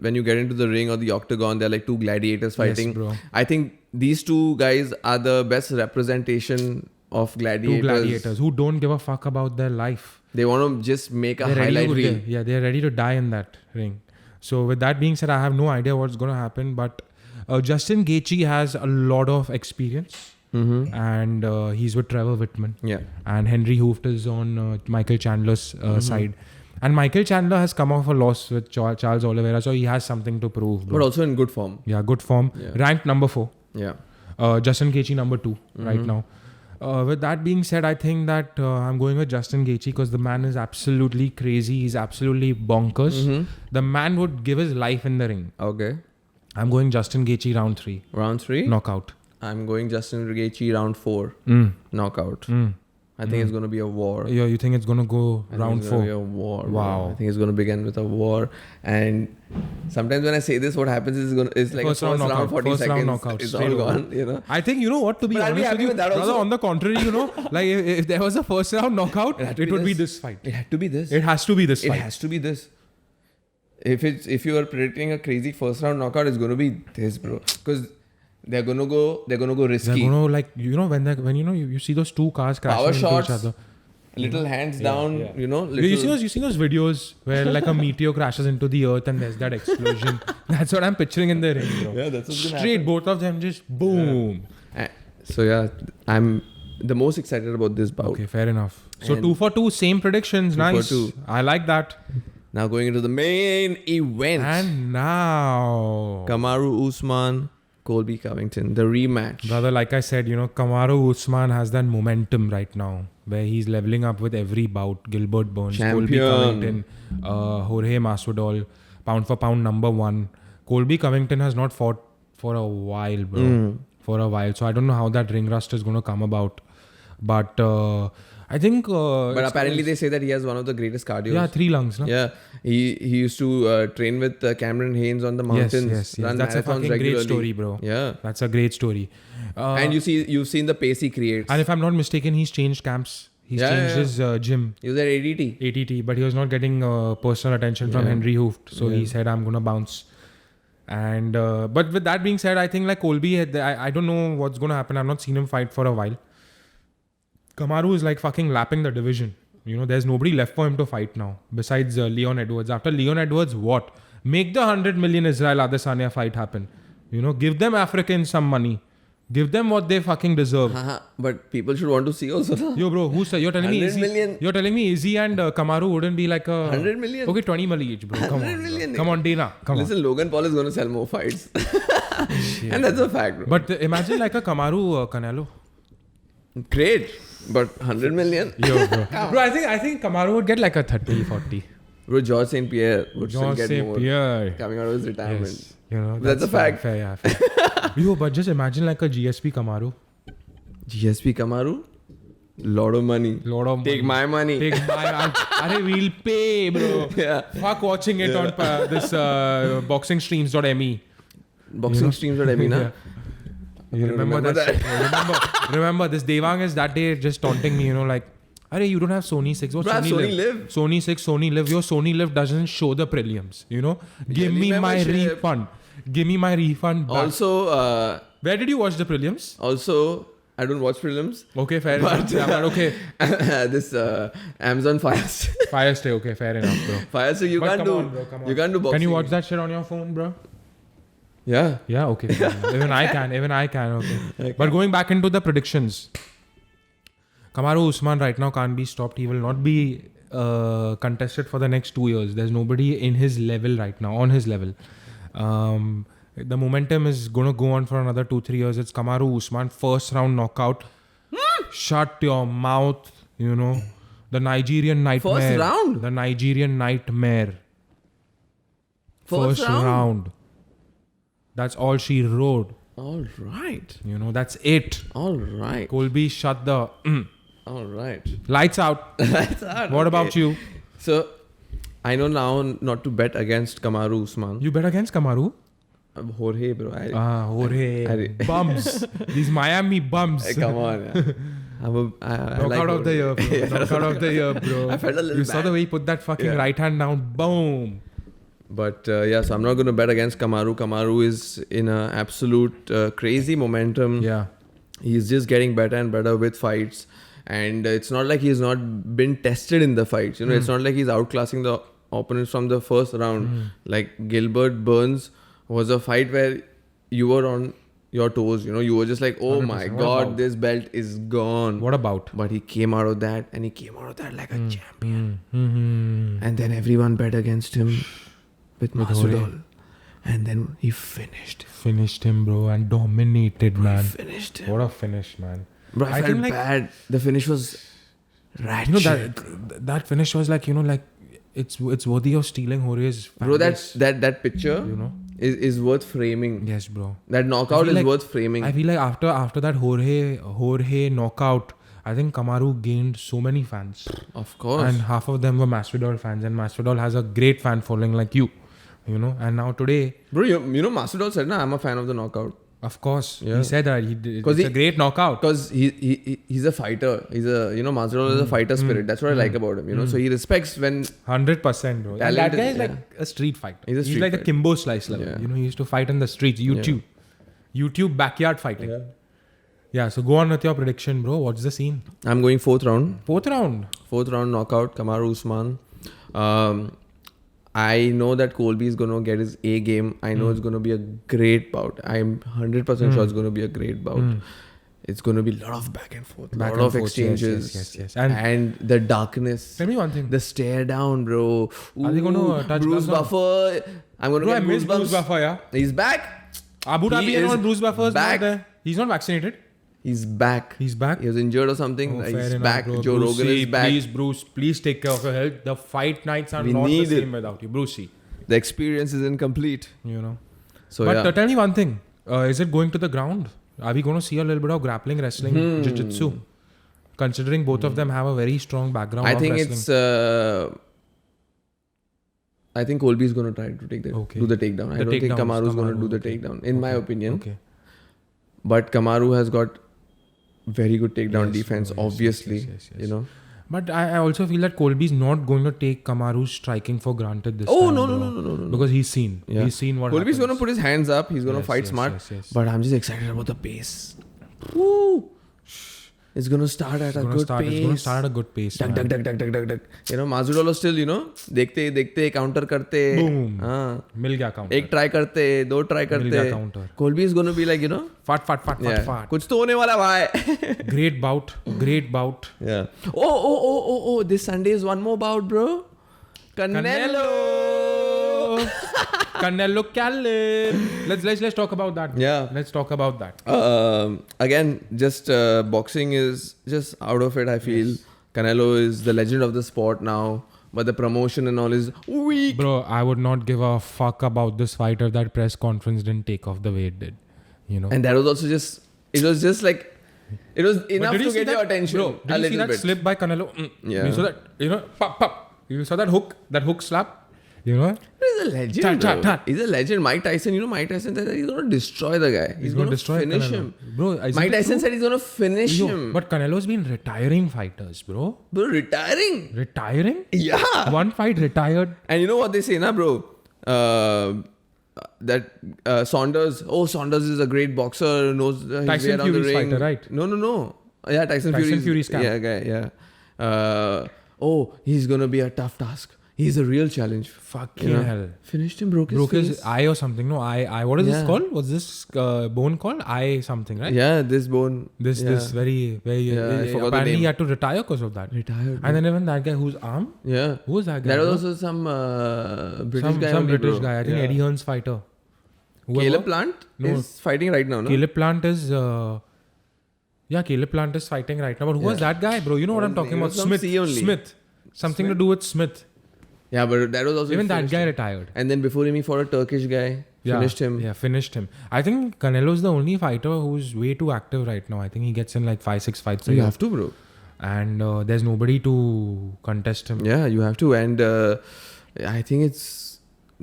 when you get into the ring or the octagon, they're like two gladiators fighting. Yes, bro. I think these two guys are the best representation of gladiators. Two gladiators who don't give a fuck about their life. They want to just make a They're ready highlight to, reel. they're ready to die in that ring. So with that being said, I have no idea what's going to happen, but Justin Gaethje has a lot of experience. And he's with Trevor Whitman. Yeah. And Henry Hooft is on Michael Chandler's side. And Michael Chandler has come off a loss with Charles Oliveira, so he has something to prove, bro. But also in good form. Yeah, good form. Yeah. Ranked number 4. Yeah. Justin Gaethje number 2 right now. With that being said, I think that I'm going with Justin Gaethje because the man is absolutely crazy. He's absolutely bonkers. The man would give his life in the ring. Okay. I'm going Justin Gaethje round 3. Round 3? Knockout. I'm going Justin Gaethje round 4. Knockout. I think it's going to be a war. Yeah, you think it's going to go I think round it's 4? gonna be a war. Wow. Bro. I think it's going to begin with a war. And sometimes when I say this, what happens is it's like First a round first round knockout. 40 First round seconds. knockout. It's Straight all over. gone, you know. I think, you know what, to be But I'll be honest happy with you, with that rather also. on the contrary, you know, like if there was a first round knockout, it would be this fight. It had to be this. It has to be this It fight. has to be this. If you are predicting a crazy first round knockout, it's going to be this, bro. Because they're gonna go risky. They're going to, like, you know, when you know you see those two cars crashing Power into shots, each other. little hands down, yeah. you know. You see those videos where like a meteor crashes into the earth and there's that explosion. That's what I'm picturing in the ring, bro. Yeah, that's what's gonna Straight, happen. both of them just boom. So yeah, I'm the most excited about this bout. Okay, fair enough. So And 2 for 2, same predictions. 2 for Nice. 2. I like that. Now going into the main event. And now Kamaru Usman Colby Covington, the rematch. Brother, like I said, Kamaru Usman has that momentum right now where he's leveling up with every bout. Gilbert Burns, Colby Champion. Covington, Jorge Masvidal, pound for pound #1. Colby Covington has not fought for a while, bro. For a while. So I don't know how that ring rust is going to come about. But I think... but apparently they say that he has one of the greatest cardio. Yeah, 3 lungs, no? Yeah, he used to train with Cameron Haynes on the mountains. Yes. Run That's a marathons fucking regularly. great story, bro. Yeah, That's a great story. and you've seen the pace he creates. And if I'm not mistaken, he's changed camps. He's changed his gym, He was at ADT. ATT, but he was not getting personal attention from Henry Hooft. So he said, I'm going to bounce. And but with that being said, I think like Colby, I don't know what's going to happen. I've not seen him fight for a while. Kamaru is like fucking lapping the division. There's nobody left for him to fight now besides Leon Edwards. After Leon Edwards, what? Make the 100 million Israel Adesanya fight happen. Give them Africans some money. Give them what they fucking deserve. But people should want to see also. No? Yo, bro, you're telling me 100 million. You're telling me Izzy and Kamaru wouldn't be like a 100 million? Okay, 20 million each, bro. Come 100 on, million, bro. Come on, Dana. Come Listen, Logan Paul is going to sell more fights. And that's a fact, bro. But imagine like a Kamaru Canelo. Great. But 100 million? Yo, bro. Bro, I think Kamaru would get like a 30, 40. Bro, George St. Pierre would John still get St. more Pierre. coming out of his retirement. Yes. That's a fact. Fair, yeah. Fair. Yo, but just imagine like a GSP Kamaru. GSP Kamaru? Lot of money. Take my money. Take my we'll pay, bro. Yeah. Fuck watching it on this boxingstreams.me. Boxingstreams.me, na? You remember that? Remember this Devang is that day just taunting me, like, Arey, you don't have Sony 6. What's Bro, I have Sony Live. Sony 6, Sony Live. Your Sony Live doesn't show the prelims, Give me my membership. refund. Give me my refund back. Also, Where did you watch the prelims? I don't watch prelims. Okay, fair enough. Yeah, but okay. This Amazon Fire Stick. Fire Stick, okay, fair enough, bro. Fire Stick, you But can't come do. on, bro, come on. You can't do boxing. Can you watch that shit on your phone, bro? Yeah. Yeah, okay. Even I can, okay. But going back into the predictions. Kamaru Usman right now can't be stopped. He will not be contested for the next 2 years. There's nobody in his level right now, on his level. The momentum is going to go on for another 2-3 years. It's Kamaru Usman, first round knockout. Shut your mouth, The Nigerian nightmare. First round? The Nigerian nightmare. First round? That's all she wrote. All right. That's it. All right. Colby, shut the... All right. Lights out. That's hard. What about you? So, I know now not to bet against Kamaru Usman. You bet against Kamaru? Jorge, bro. Jorge. Bums. These Miami bums. Hey, come on. Yeah. I Knockout like of the year, bro. Yeah, Knockout of the year, bro. I felt a little You saw bad. the way he put that fucking Yeah. right hand down. Boom. But so I'm not going to bet against Kamaru. Kamaru is in a absolute crazy momentum. Yeah. He's just getting better and better with fights. And it's not like he's not been tested in the fights. It's not like he's outclassing the opponents from the first round. Like Gilbert Burns was a fight where you were on your toes. You were just like, oh 100%. my What God, about? this belt is gone. What about? But he came out of that and he came out of that like a champion. Mm-hmm. And then everyone bet against him with Jorge. Masvidal. And then he finished him. Finished him, bro, and dominated, man. Finished him. What a finish, man. Bro, I felt think, like, bad. The finish was ratchet. that finish was like, it's worthy of stealing Jorge's fan Bro, base, that picture is worth framing. Yes, bro. That knockout feel is like- worth framing. I feel like after that Jorge knockout, I think Kamaru gained so many fans. Of course. And half of them were Masvidal fans. And Masvidal has a great fan following like you. And now today, Bro, Masvidal said, I'm a fan of the knockout. of course, Yeah. he said that it's a great knockout. Because he's a fighter. He's Masvidal is a fighter spirit. That's what I like about him, So he respects when 100%, bro. And Talent that guy is- is like a street fighter. He's a street like a fighter. Kimbo Slice level. Yeah. He used to fight in the streets. YouTube backyard fighting. Yeah, so go on with your prediction, bro. What's the scene? I'm going fourth round. Fourth round. Fourth round knockout, Kamaru Usman. I know that Colby is going to get his A game. I know it's going to be a great bout. I'm 100% sure it's going to be a great bout. It's going to be a lot of back and forth. Back lot and of forth, exchanges. yes. And the darkness. Tell me one thing. The stare down, bro. Are they going to touch Bruce gloves Buffer. I'm going to Bro, I get miss goosebumps. Bruce Buffer, yeah. He's back. Abu He Dhabi and is all, Bruce Buffer is not back. there. He's not vaccinated. He's back. He's back. He was injured or something. Oh, fair He's enough, back. bro. Joe Rogan Brucey, is back. Please, Bruce, please take care of your health. The fight nights are We not the need it. same without you. Brucey, The experience is incomplete. you know. So But yeah. tell me one thing. Is it going to the ground? Are we going to see a little bit of grappling, wrestling, jiu-jitsu? Considering both of them have a very strong background I of think wrestling. it's. I think Colby is going to try to do the takedown. I The don't think takedowns, Kamaru is going to do the okay. takedown, in my opinion. Okay. But Kamaru has got very good takedown Yes, defense, bro, yes, obviously. yes. You know. But I also feel that Colby's not going to take Kamaru's striking for granted this Oh time. no, bro. Because he's seen. Yeah. He's seen what Colby's going to happens. put his hands up. He's going to Yes, fight yes, smart. yes. But I'm just excited about the pace. Woo! It's going to start at a good pace. It's going to start at a good pace. Duck, man. duck, duck, duck, duck, duck, duck. You know, Masvidal still, you know, देखते counter करते. Boom. हाँ. मिल गया counter. एक try करते, दो try मिल गया करते. counter. Colby is going to be like, you know. Fat. कुछ तो होने वाला भाई. Great bout. Yeah. Oh. This Sunday is one more bout, bro. Canelo Callen. Let's talk about that. Yeah. Let's talk about that. Again, just boxing is just out of it, I feel. Yes. Canelo is the legend of the sport now. But the promotion and all is weak. Bro, I would not give a fuck about this fight if that press conference didn't take off the way it did. You know? And that was also just, it was just like, it was But enough did you to see get your that- attention Bro, a did you see little that bit. slip by Canelo? Yeah. You saw that, you know, pop. You saw that hook slap? You know? He's a legend. Bro. He's a legend. Mike Tyson, you know, Mike Tyson said that he's going to destroy the guy. He's going to destroy finish Canelo. him. Bro, isn't Mike it Tyson true? said he's going to finish him. But Canelo's been retiring fighters, bro. Bro, retiring? Retiring? Yeah. One fight retired. And you know what they say, na, bro? That Saunders is a great boxer, knows his way Tyson around the Fury's ring. fighter, right? No. Yeah, Tyson Fury's camp. Yeah, guy, yeah. He's going to be a tough task. He's a real challenge. Fucking You know? hell. Finished him, broke Broke his his face. eye or something. No, eye. What is this Yeah. called? What's this bone called? Eye something, right? Yeah, this bone. This very Yeah, I forgot the apparently name. he had to retire because of that. Retired. And then even that guy whose arm? Yeah. Who was that guy? That bro? was also some British guy. Some only, British bro. guy. I think Yeah. Eddie Hearn's fighter. Whoever. Caleb Plant No. is fighting right now, no? Caleb Plant is. Caleb Plant is fighting right now. But who was that guy, bro? You know what I'm talking about? Some C only. Smith. Something to do with Smith. Yeah, but that was also Even that finished guy him. retired. And then before him, he fought a Turkish guy. Finished him. Yeah, finished him. I think Canelo's the only fighter who's way too active right now. I think he gets in like 5-6 fights So a you year. have to, bro. And there's nobody to contest him. Yeah, you have to. And I think it's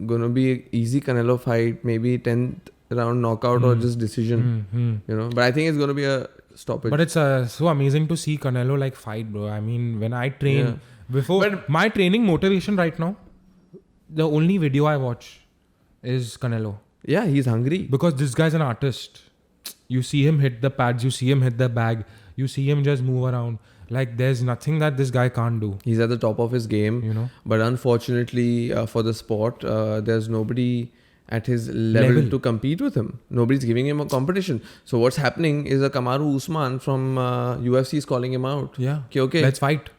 gonna be an easy Canelo fight, maybe 10th round knockout or just decision. You know, but I think it's gonna be a stoppage. But it's so amazing to see Canelo like fight, bro. I mean, when I train before my training motivation right now, the only video I watch is Canelo yeah, he's hungry. because this guy's an artist. You see him hit the pads, you see him hit the bag, you see him just move around. Like there's nothing that this guy can't do. He's at the top of his game. You know. But unfortunately for the sport, there's nobody at his level to compete with him. Nobody's giving him a competition. So what's happening is a Kamaru Usman from UFC is calling him out. Yeah. Okay. Let's fight.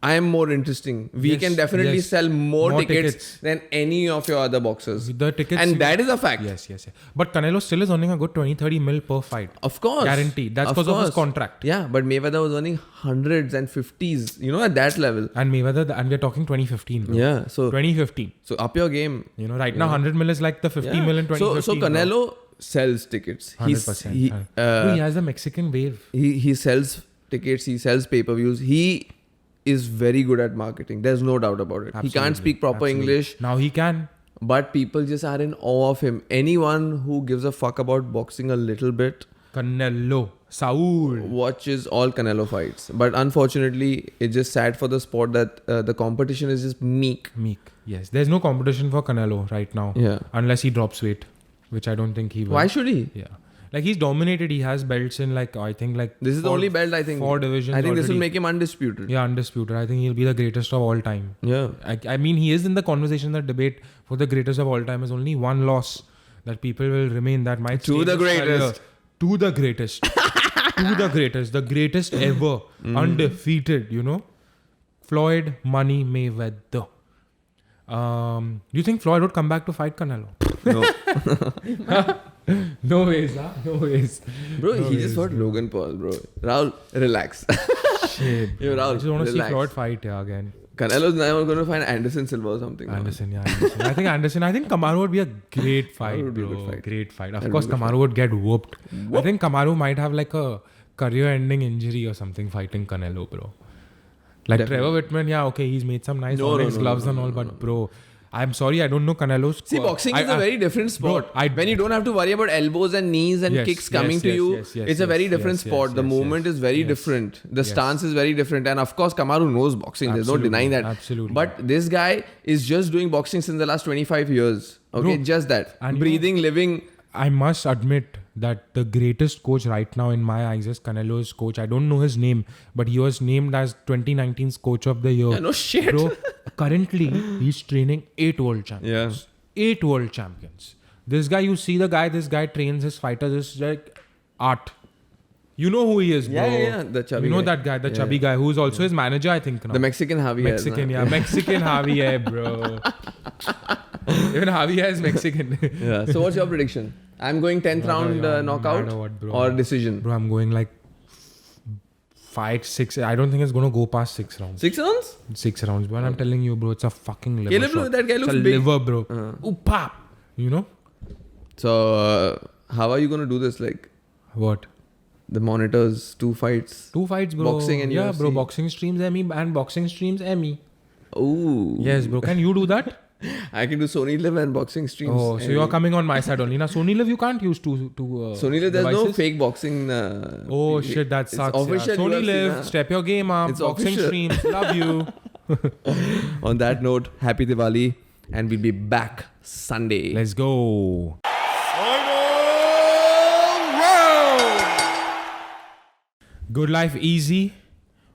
I am more interesting. We Yes, can definitely yes. sell more tickets tickets. than any of your other boxers. The tickets. And that is a fact. Yes. But Canelo still is earning a good 20-30 mil per fight. Of course. Guaranteed. That's because of his contract. Yeah, but Mayweather was earning hundreds and 50s, you know, at that level. And Mayweather, and we're talking 2015, bro. Yeah. So 2015. up your game. You know, right now 100 mil is like the 50 mil in 2015. So Canelo sells tickets. 100%. He has the Mexican wave. he sells tickets, he sells pay-per-views. He is very good at marketing. There's no doubt about it. He can't speak proper English, Now he can. but people just are in awe of him. Anyone who gives a fuck about boxing a little bit Canelo. Saul. watches all Canelo fights. But unfortunately, it's just sad for the sport that the competition is just meek. Meek. Yes. There's no competition for Canelo right now. Yeah. Unless he drops weight, which I don't think he will. Why should he? Yeah. Like he's dominated. He has belts in like, I think like... This is the only belt, I think. 4 divisions I think this will already. make him undisputed. Yeah, undisputed. I think he'll be the greatest of all time. Yeah. I mean, he is in the conversation, the debate for the greatest of all time. Is only one loss that people will remain that might To stay the this career. greatest. To the greatest. To the greatest. The greatest ever. Undefeated, you know. Floyd Money Mayweather. Do you think Floyd would come back to fight Canelo? No. No ways, huh? No ways. Bro, No he ways, just fought Logan Paul, bro. Rahul, relax. Shit. Yo, I Rahul, just want to see relax. Floyd fight again. Canelo's now going to find Anderson Silva or something. now. Anderson. I think Kamaru would be a great fight, would be a bro. good fight. Great fight. Of That course, would be a Kamaru would get whooped. I think Kamaru might have like a career-ending injury or something fighting Canelo, bro. Like Definitely. Trevor Whitman, yeah, okay, he's made some nice No, onyx no, gloves no, and no, all, no, but bro, I'm sorry, I don't know Canelo's. See, boxing is a very different sport. I- when you don't have to worry about elbows and knees and Yes, kicks coming yes, to yes, you, yes, yes, it's a very yes, different yes, sport. yes, The yes, movement yes, is very yes. different. The Yes. stance is very different. And of course, Kamaru knows boxing. There's no Absolutely, denying that. absolutely. But this guy is just doing boxing since the last 25 years. Okay, Bro, just that. and you Breathing, living. I must admit that the greatest coach right now in my eyes is Canelo's coach. I don't know his name, but he was named as 2019's coach of the year. Yeah, no shit. Bro, currently he's training 8 world champions. 8 world champions. This guy trains his fighters. It's like art. You know who he is, bro. Yeah. The chubby You know guy. that guy, the Yeah. chubby guy, who's also his manager, I think. Now. The Mexican Javier. Mexican, yeah. Mexican Javier, bro. Even Javier is Mexican. Yeah. So what's your prediction? I'm going 10th round yeah, no knockout matter what, bro. or decision. Bro, I'm going like 5, 6. I don't think it's going to go past 6 rounds. 6 rounds? 6 rounds, but I'm telling you, bro, it's a fucking liver Caleb, shot. that guy It's looks a big. liver, bro. Ooh, pop. You know? So how are you going to do this? Like What? the monitors, 2 fights. 2 fights, bro. Boxing and yeah, UFC. bro. Boxing streams Emmy and boxing streams Emmy. Ooh. Yes, bro. Can you do that? I can do Sony Live and boxing streams. Oh, so you're coming on my side only. Now, Sony Live, you can't use two Sony Live, there's no devices? fake boxing. Oh shit, that it's sucks. official Sony UFC, Live, na? step your game up. It's Boxing official. streams, love you. On that note, happy Diwali, and we'll be back Sunday. Let's go. Final round! Good Life Easy.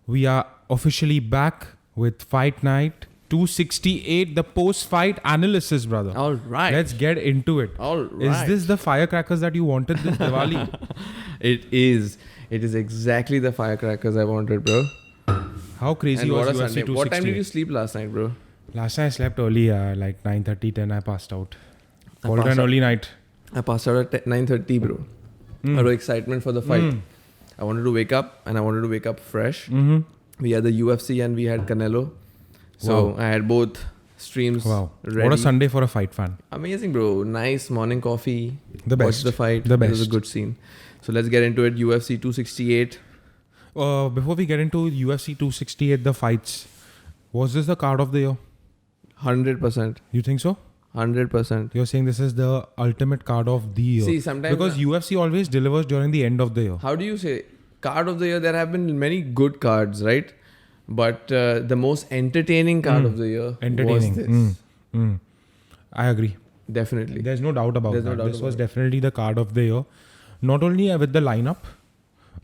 We are officially back with Fight Night 268, the post-fight analysis, brother. All right. Let's get into it. All Is right. this the firecrackers that you wanted this Diwali? It is. It is exactly the firecrackers I wanted, bro. How crazy And was what a UFC Sunday. 268? What time did you sleep last night, bro? Last night I slept early, like 9:30, 10 I passed out. I Called it passed an out. early night. I passed out at 9:30, bro. Out of excitement for the fight. I wanted to wake up, and I wanted to wake up fresh. Mm-hmm. We had the UFC and we had Canelo. So Wow. I had both streams Wow. ready. What a Sunday for a fight fan. Amazing, bro. Nice morning coffee. The Watch best. the fight. The It was a best. good scene. So let's get into it. UFC 268. Before we get into UFC 268, the fights, was this the card of the year? 100%. You think so? 100%. You're saying this is the ultimate card of the year. See, sometimes- because UFC always delivers during the end of the year. How do you say? Card of the year. There have been many good cards, right? But the most entertaining card of the year Entertaining. was this. I agree. Definitely. There's no doubt about There's no that. doubt This about was it. definitely the card of the year. Not only with the lineup.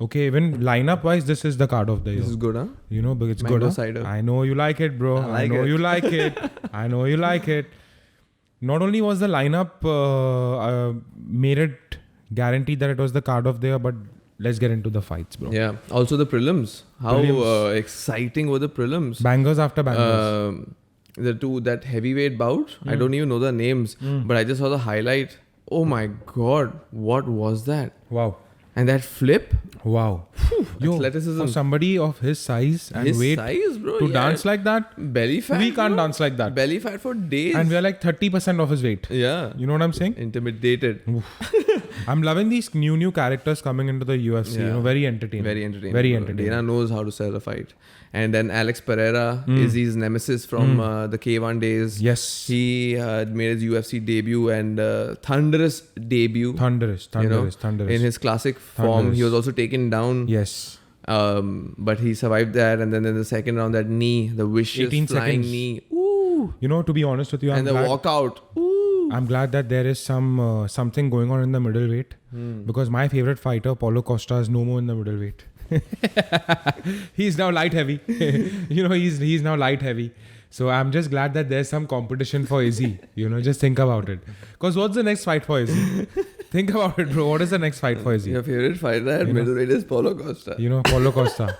Okay, even lineup wise, this is the card of the year. This is good, huh? You know, but it's Mango good. Huh? cider. I know you like it, bro. I like know it. you like it. I know you like it. Not only was the lineup made it guaranteed that it was the card of the year, but let's get into the fights, bro. Yeah. Also the prelims. How Prelims. exciting were the prelims? Bangers after bangers. That heavyweight bout. I don't even know the names, but I just saw the highlight. Oh my god, what was that? Wow. And that flip, Wow. Yo, athleticism. for somebody of his size and his weight size, bro. to yeah. dance like that, belly fat. we can't bro. dance like that. Belly fat for days. And we are like 30% of his weight. yeah, You know what I'm saying? intimidated. I'm loving these new characters coming into the UFC. You Yeah. know, very entertaining. Very entertaining. Very bro. entertaining. Dana knows how to sell a fight. And then Alex Pereira is his nemesis from the K1 days. Yes. He made his UFC debut and thunderous debut. Thunderous. In his classic form. Thunderous. He was also taken down. Yes. But he survived that. And then in the second round, that knee, the vicious 18 flying seconds. knee. Ooh. You know, to be honest with you, And the walkout. Ooh. I'm glad that there is something going on in the middleweight because my favorite fighter, Paulo Costa, is no more in the middleweight. He's now light heavy. You know, he's now light heavy. So I'm just glad that there's some competition for Izzy. You know, just think about it. Because what's the next fight for Izzy? Think about it, bro. What is the next fight for Izzy? Your favorite fighter at middleweight is Paulo Costa. You know, Paulo Costa.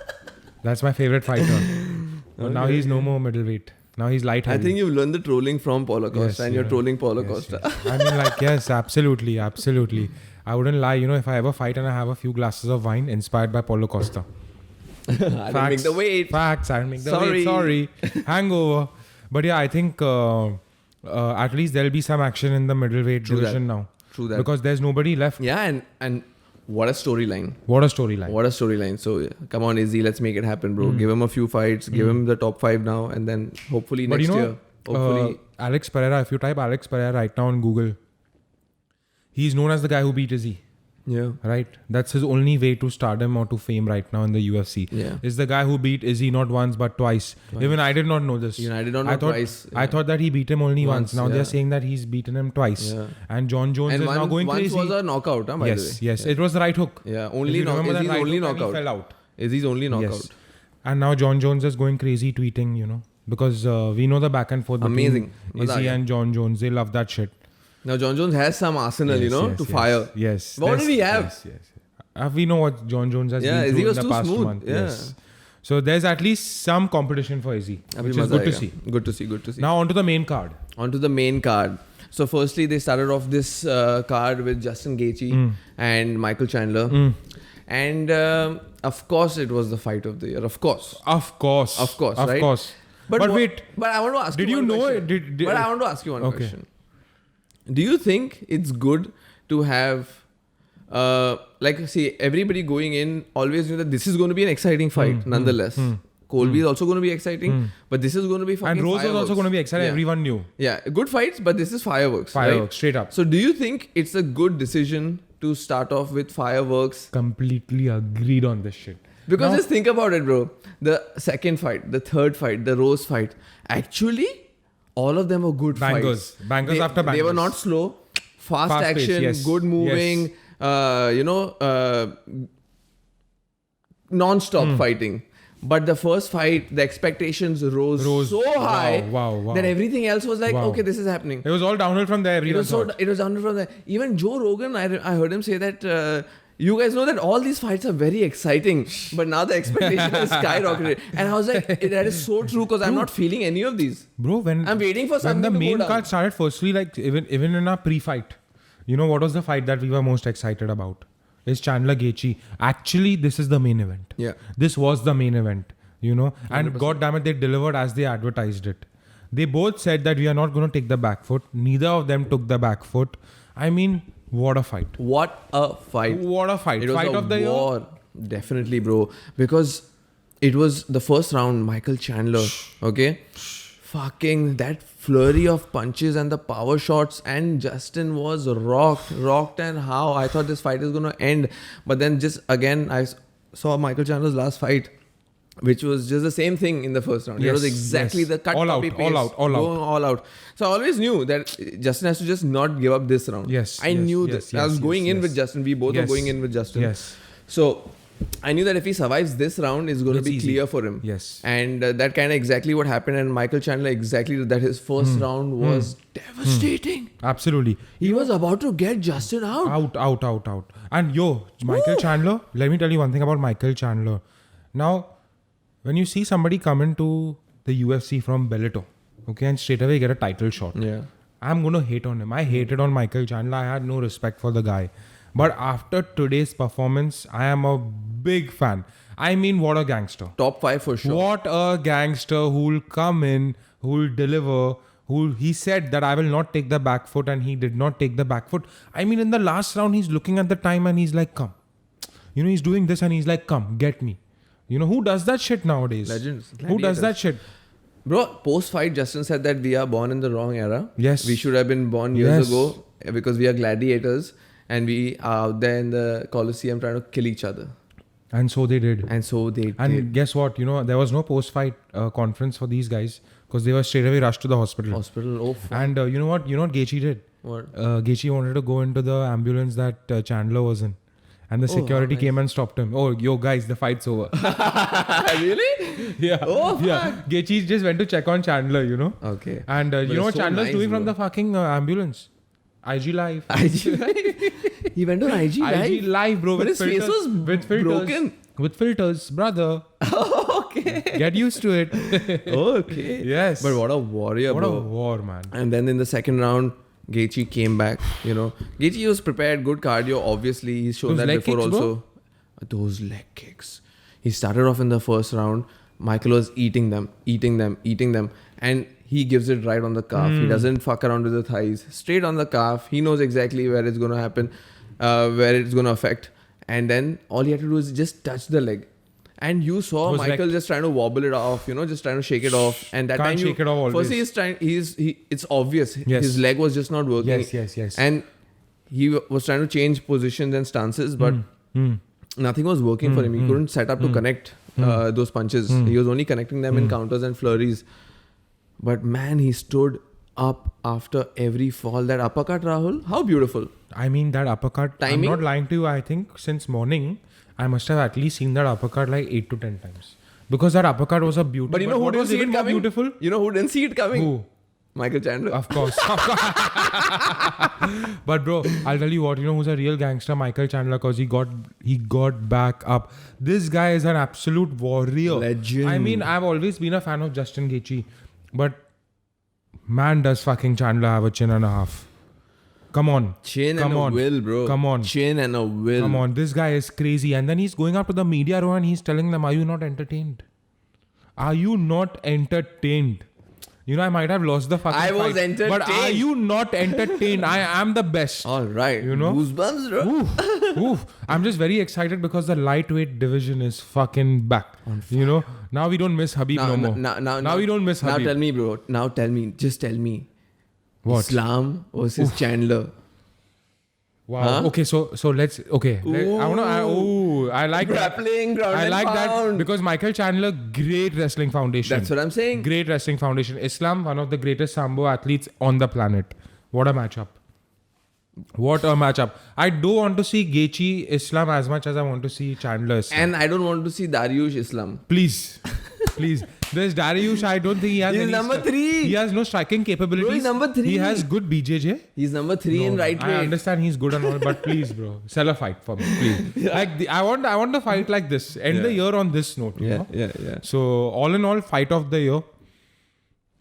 That's my favorite fighter. But now he's no more middleweight. Now he's light I heavy. think you've learned the trolling from Paulo Costa and you're trolling Paulo Costa. Yes. I mean, like, yes, absolutely. I wouldn't lie. If I ever fight and I have a few glasses of wine inspired by Paulo Costa. I didn't make the weight. Facts. I didn't make the weight. Sorry. Hangover. But yeah, I think at least there'll be some action in the middleweight division now. True that. Because there's nobody left. Yeah, and what a storyline. What a storyline. What a storyline. So come on, Izzy, let's make it happen, bro. Give him a few fights, give him the top 5 now, and then hopefully But next year. Hopefully. Alex Pereira, if you type Alex Pereira right now on Google, he's known as the guy who beat Izzy. Yeah. Right? That's his only way to stardom or to fame right now in the UFC. Yeah. Is the guy who beat Izzy not once but twice. Even I did not know this. I did not know twice. I thought that he beat him only once. Now yeah. they're saying that he's beaten him twice. Yeah. And John Jones is now going once crazy. was a knockout, by the way. Yes. It was the right hook. Yeah, If only you remember that Izzy's right only hook and he knockout. fell out. Izzy's only knockout. Yes. And now John Jones is going crazy tweeting, because we know the back and forth between Amazing. Izzy and John Jones. They love that shit. Now John Jones has some arsenal, to fire. Yes. What do we have? Yes. We know what John Jones has been Izzy through was in the too past smooth. month. Yeah. Yes. So there's at least some competition for Izzy, which is good to see. Good to see. Now on to the main card. Onto the main card. So firstly, they started off this card with Justin Gaethje and Michael Chandler. And of course, it was the fight of the year. Of course. Of course. Right? But wait. But I want to ask Did you you one know question. it? But I want to ask you one Okay. question. Do you think it's good to have... see, everybody going in always knew that this is going to be an exciting fight, nonetheless. Colby is also going to be exciting, but this is going to be fucking And Rose was fireworks. also going to be excited. Yeah. Everyone knew. Yeah, good fights, but this is fireworks. Fireworks, right? straight up. So do you think it's a good decision to start off with fireworks? Completely agreed on this shit. Because Now- just think about it, bro. The second fight, the third fight, the Rose fight. Actually, all of them were good Bangers. fights. Bangers after They were bangers. not slow. Fast Fast-paced, action, yes. good moving, non-stop fighting. But the first fight, the expectations rose so high Wow. that everything else was like, Wow. okay, this is happening. It was all downhill from there. It was down from there. Even Joe Rogan, I heard him say that you guys know that all these fights are very exciting, but now the expectation is skyrocketed. And I was like, that is so true because I'm not feeling any of these. Bro, when I'm waiting for when something the to main go down. card started, firstly, like even in our pre-fight, what was the fight that we were most excited about? Is Chandler Gaethje. Actually, this is the main event. Yeah. This was the main event, and god damn it, they delivered as they advertised it. They both said that we are not going to take the back foot. Neither of them took the back foot. I mean, what a fight. What a fight. What a fight. It was Fight a of the year. war. Definitely, bro. Because it was the first round, Michael Chandler. Okay? Fucking that flurry of punches and the power shots, and Justin was rocked and how I thought this fight is going to end. But then just again, I saw Michael Chandler's last fight, which was just the same thing in the first round. It was exactly the cut, All out, copy, paste, all out. going all out. So I always knew that Justin has to just not give up this round. I knew this. I was going in with Justin. We both were going in with Justin. Yes. So I knew that if he survives this round, it's going to be clear for him. Yes. And that kind of exactly what happened. And Michael Chandler exactly that. His first round was devastating. Absolutely. He was about to get Justin out. Out. And Michael Chandler, let me tell you one thing about Michael Chandler. Now, when you see somebody come into the UFC from Bellator, okay, and straight away get a title shot, Yeah. I'm going to hate on him. I hated on Michael Chandler. I had no respect for the guy. But after today's performance, I am a big fan. I mean, what a gangster. Top 5 for sure. What a gangster who'll come in, who'll deliver, he said that I will not take the back foot, and he did not take the back foot. I mean, in the last round, he's looking at the time and he's like, come. He's doing this and he's like, come, get me. Who does that shit nowadays? Legends. Who does that shit? Bro, post-fight, Justin said that we are born in the wrong era. Yes. We should have been born years ago because we are gladiators and we are out there in the Colosseum trying to kill each other. And so they did. And so they did. And guess what? There was no post-fight conference for these guys because they were straight away rushed to the hospital. Oh, fuck. And you know what Gaethje did? What? Gaethje wanted to go into the ambulance that Chandler was in. And the security came and stopped him. Oh, yo, guys, the fight's over. Really? Yeah. Oh, fuck. Yeah. Gaethje just went to check on Chandler, Okay. And you know what it's so Chandler's nice, doing bro. from the fucking ambulance? IG Live. IG Live? He went on IG Live? IG Live, bro. But with his face filters, was with filters, broken. With filters, brother. Okay. Get used to it. Okay. Yes. But what a warrior, What bro. a war, man. And then in the second round, Gaethje came back. Gaethje was prepared, good cardio. Obviously, he's shown Those that leg before kicks, bro? also. Those leg kicks. He started off in the first round. Michael was eating them, and he gives it right on the calf. He doesn't fuck around with the thighs. Straight on the calf. He knows exactly where it's going to happen, where it's going to affect. And then all he had to do is just touch the leg. And you saw Was Michael wrecked. just trying to wobble it off, just trying to shake it off. And that Can't time shake it off always. Firstly, it's obvious. Yes. His leg was just not working. Yes. And he was trying to change positions and stances, but nothing was working for him. He couldn't set up to connect those punches. He was only connecting them in counters and flurries. But man, he stood up after every fall. That uppercut, Rahul, how beautiful. I mean, that uppercut, Timing? I'm not lying to you, I think since morning, I must have at least seen that uppercut like 8 to 10 times. Because that uppercut was a beautiful. But you know who what didn't was see even it more coming? beautiful? You know who didn't see it coming? Who? Michael Chandler. Of course. But bro, I'll tell you what, who's a real gangster? Michael Chandler, because he got back up. This guy is an absolute warrior. Legend. I mean, I've always been a fan of Justin Gaethje, but man, does fucking Chandler have a chin and a half. Come on. Chin Come and on. a will, bro. Come on. Chin and a will. Come on, this guy is crazy. And then he's going up to the media row and he's telling them, are you not entertained? Are you not entertained? I might have lost the fucking I was fight, entertained. but are you not entertained? I am the best. All right. Goosebumps, bro. Oof. I'm just very excited because the lightweight division is fucking back. Now we don't miss Habib no more. Now we don't miss Now Habib. tell me, bro. Now tell me. Just tell me. What? Islam versus Chandler. Wow. Huh? Okay, so let's. Okay, I like that. Grappling, ground I and like that pound. because Michael Chandler, great wrestling foundation. That's what I'm saying. Great wrestling foundation. Islam, one of the greatest Sambo athletes on the planet. What a matchup. What a matchup. I don't want to see Gaethje Islam as much as I want to see Chandler Islam. And I don't want to see Dariush Islam. Please. There's Dariush. I don't think he has He's any number 3. He has no striking capabilities. Bro, he's number 3. He has good BJJ. He's number 3 in right I weight. understand he's good and all, but please, bro, sell a fight for me, please. I want the fight like this. End the year on this note. You know? Yeah. So all in all, fight of the year.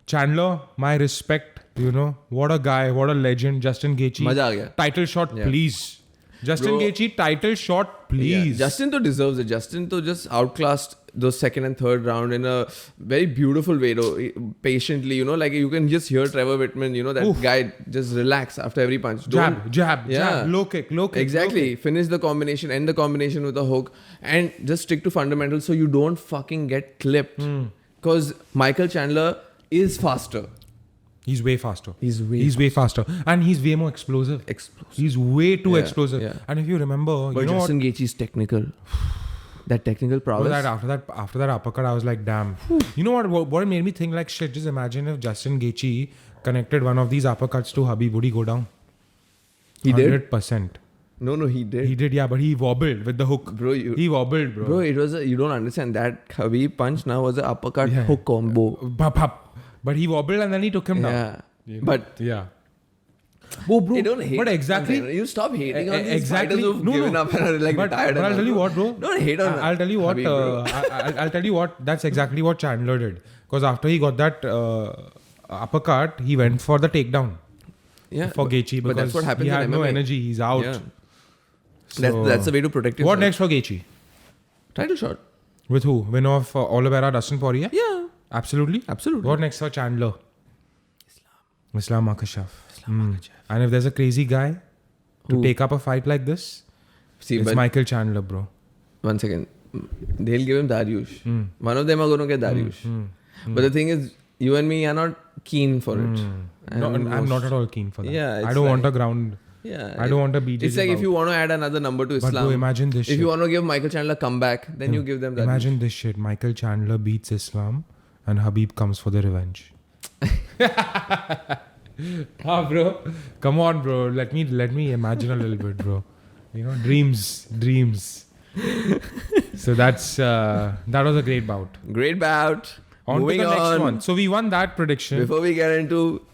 Chandler, my respect. What a guy, what a legend. Justin Gaethje. Maza aa gaya. Title shot, Yeah. please. Justin Bro. Gaethje, title shot, please. Yeah. Justin to deserves it. Justin to just outclassed those second and third round in a very beautiful way, though. Patiently, like you can just hear Trevor Whitman, that guy just relax after every punch. Jab, low kick. Exactly. Finish the combination, end the combination with a hook, and just stick to fundamentals so you don't fucking get clipped. Because Michael Chandler is faster. He's way faster. He's way faster. And he's way more explosive. He's way too explosive. Yeah. And if you remember, But Justin Gaethje is technical. That technical prowess. After that uppercut, I was like, damn. You know what made me think like shit? Just imagine if Justin Gaethje connected one of these uppercuts to Habib, would he go down? He did? 100%. No, he did. He did, yeah, but he wobbled with the hook. Bro, he wobbled, bro. Bro, it was you don't understand that Khabib punch now was an uppercut hook combo. But he wobbled and then he took him down. Yeah. But yeah. Oh, bro. I don't hate. But exactly. You stop hating on these Exactly. fighters who've given up and are like but retired. I'll tell you what, bro. Don't hate on I'll tell you what. Khabib, bro. I'll tell you what. That's exactly what Chandler did. Because after he got that uppercut, he went for the takedown. Yeah. For Gaethje because but that's what happens he had in no MMA. energy. He's out. Yeah. So, That's the way to protect yourself. What next for Gaethje? Title shot. With who? Winner of Oliveira, Dustin Poirier? Yeah. Absolutely. Absolutely. What next for Chandler? Islam Makhachev. And if there's a crazy guy to take up a fight like this, See, it's but Michael Chandler, bro. 1 second. They'll give him Dariush. One of them are going to get Dariush. But the thing is, you and me are not keen for it. No, I'm not at all keen for that. Yeah, I it's don't like- want a ground. Yeah. I don't want a BJJ. It's like if bout. you want to add another number to But Islam. bro, imagine this if shit. you want to give Michael Chandler comeback, then you give them Dariush. Imagine this shit. Michael Chandler beats Islam and Habib comes for the revenge. Bro. Come on, bro. Let me imagine a little bit, bro. Dreams. So that was a great bout. Great bout. On Moving to the next on. one. So we won that prediction. Before we get into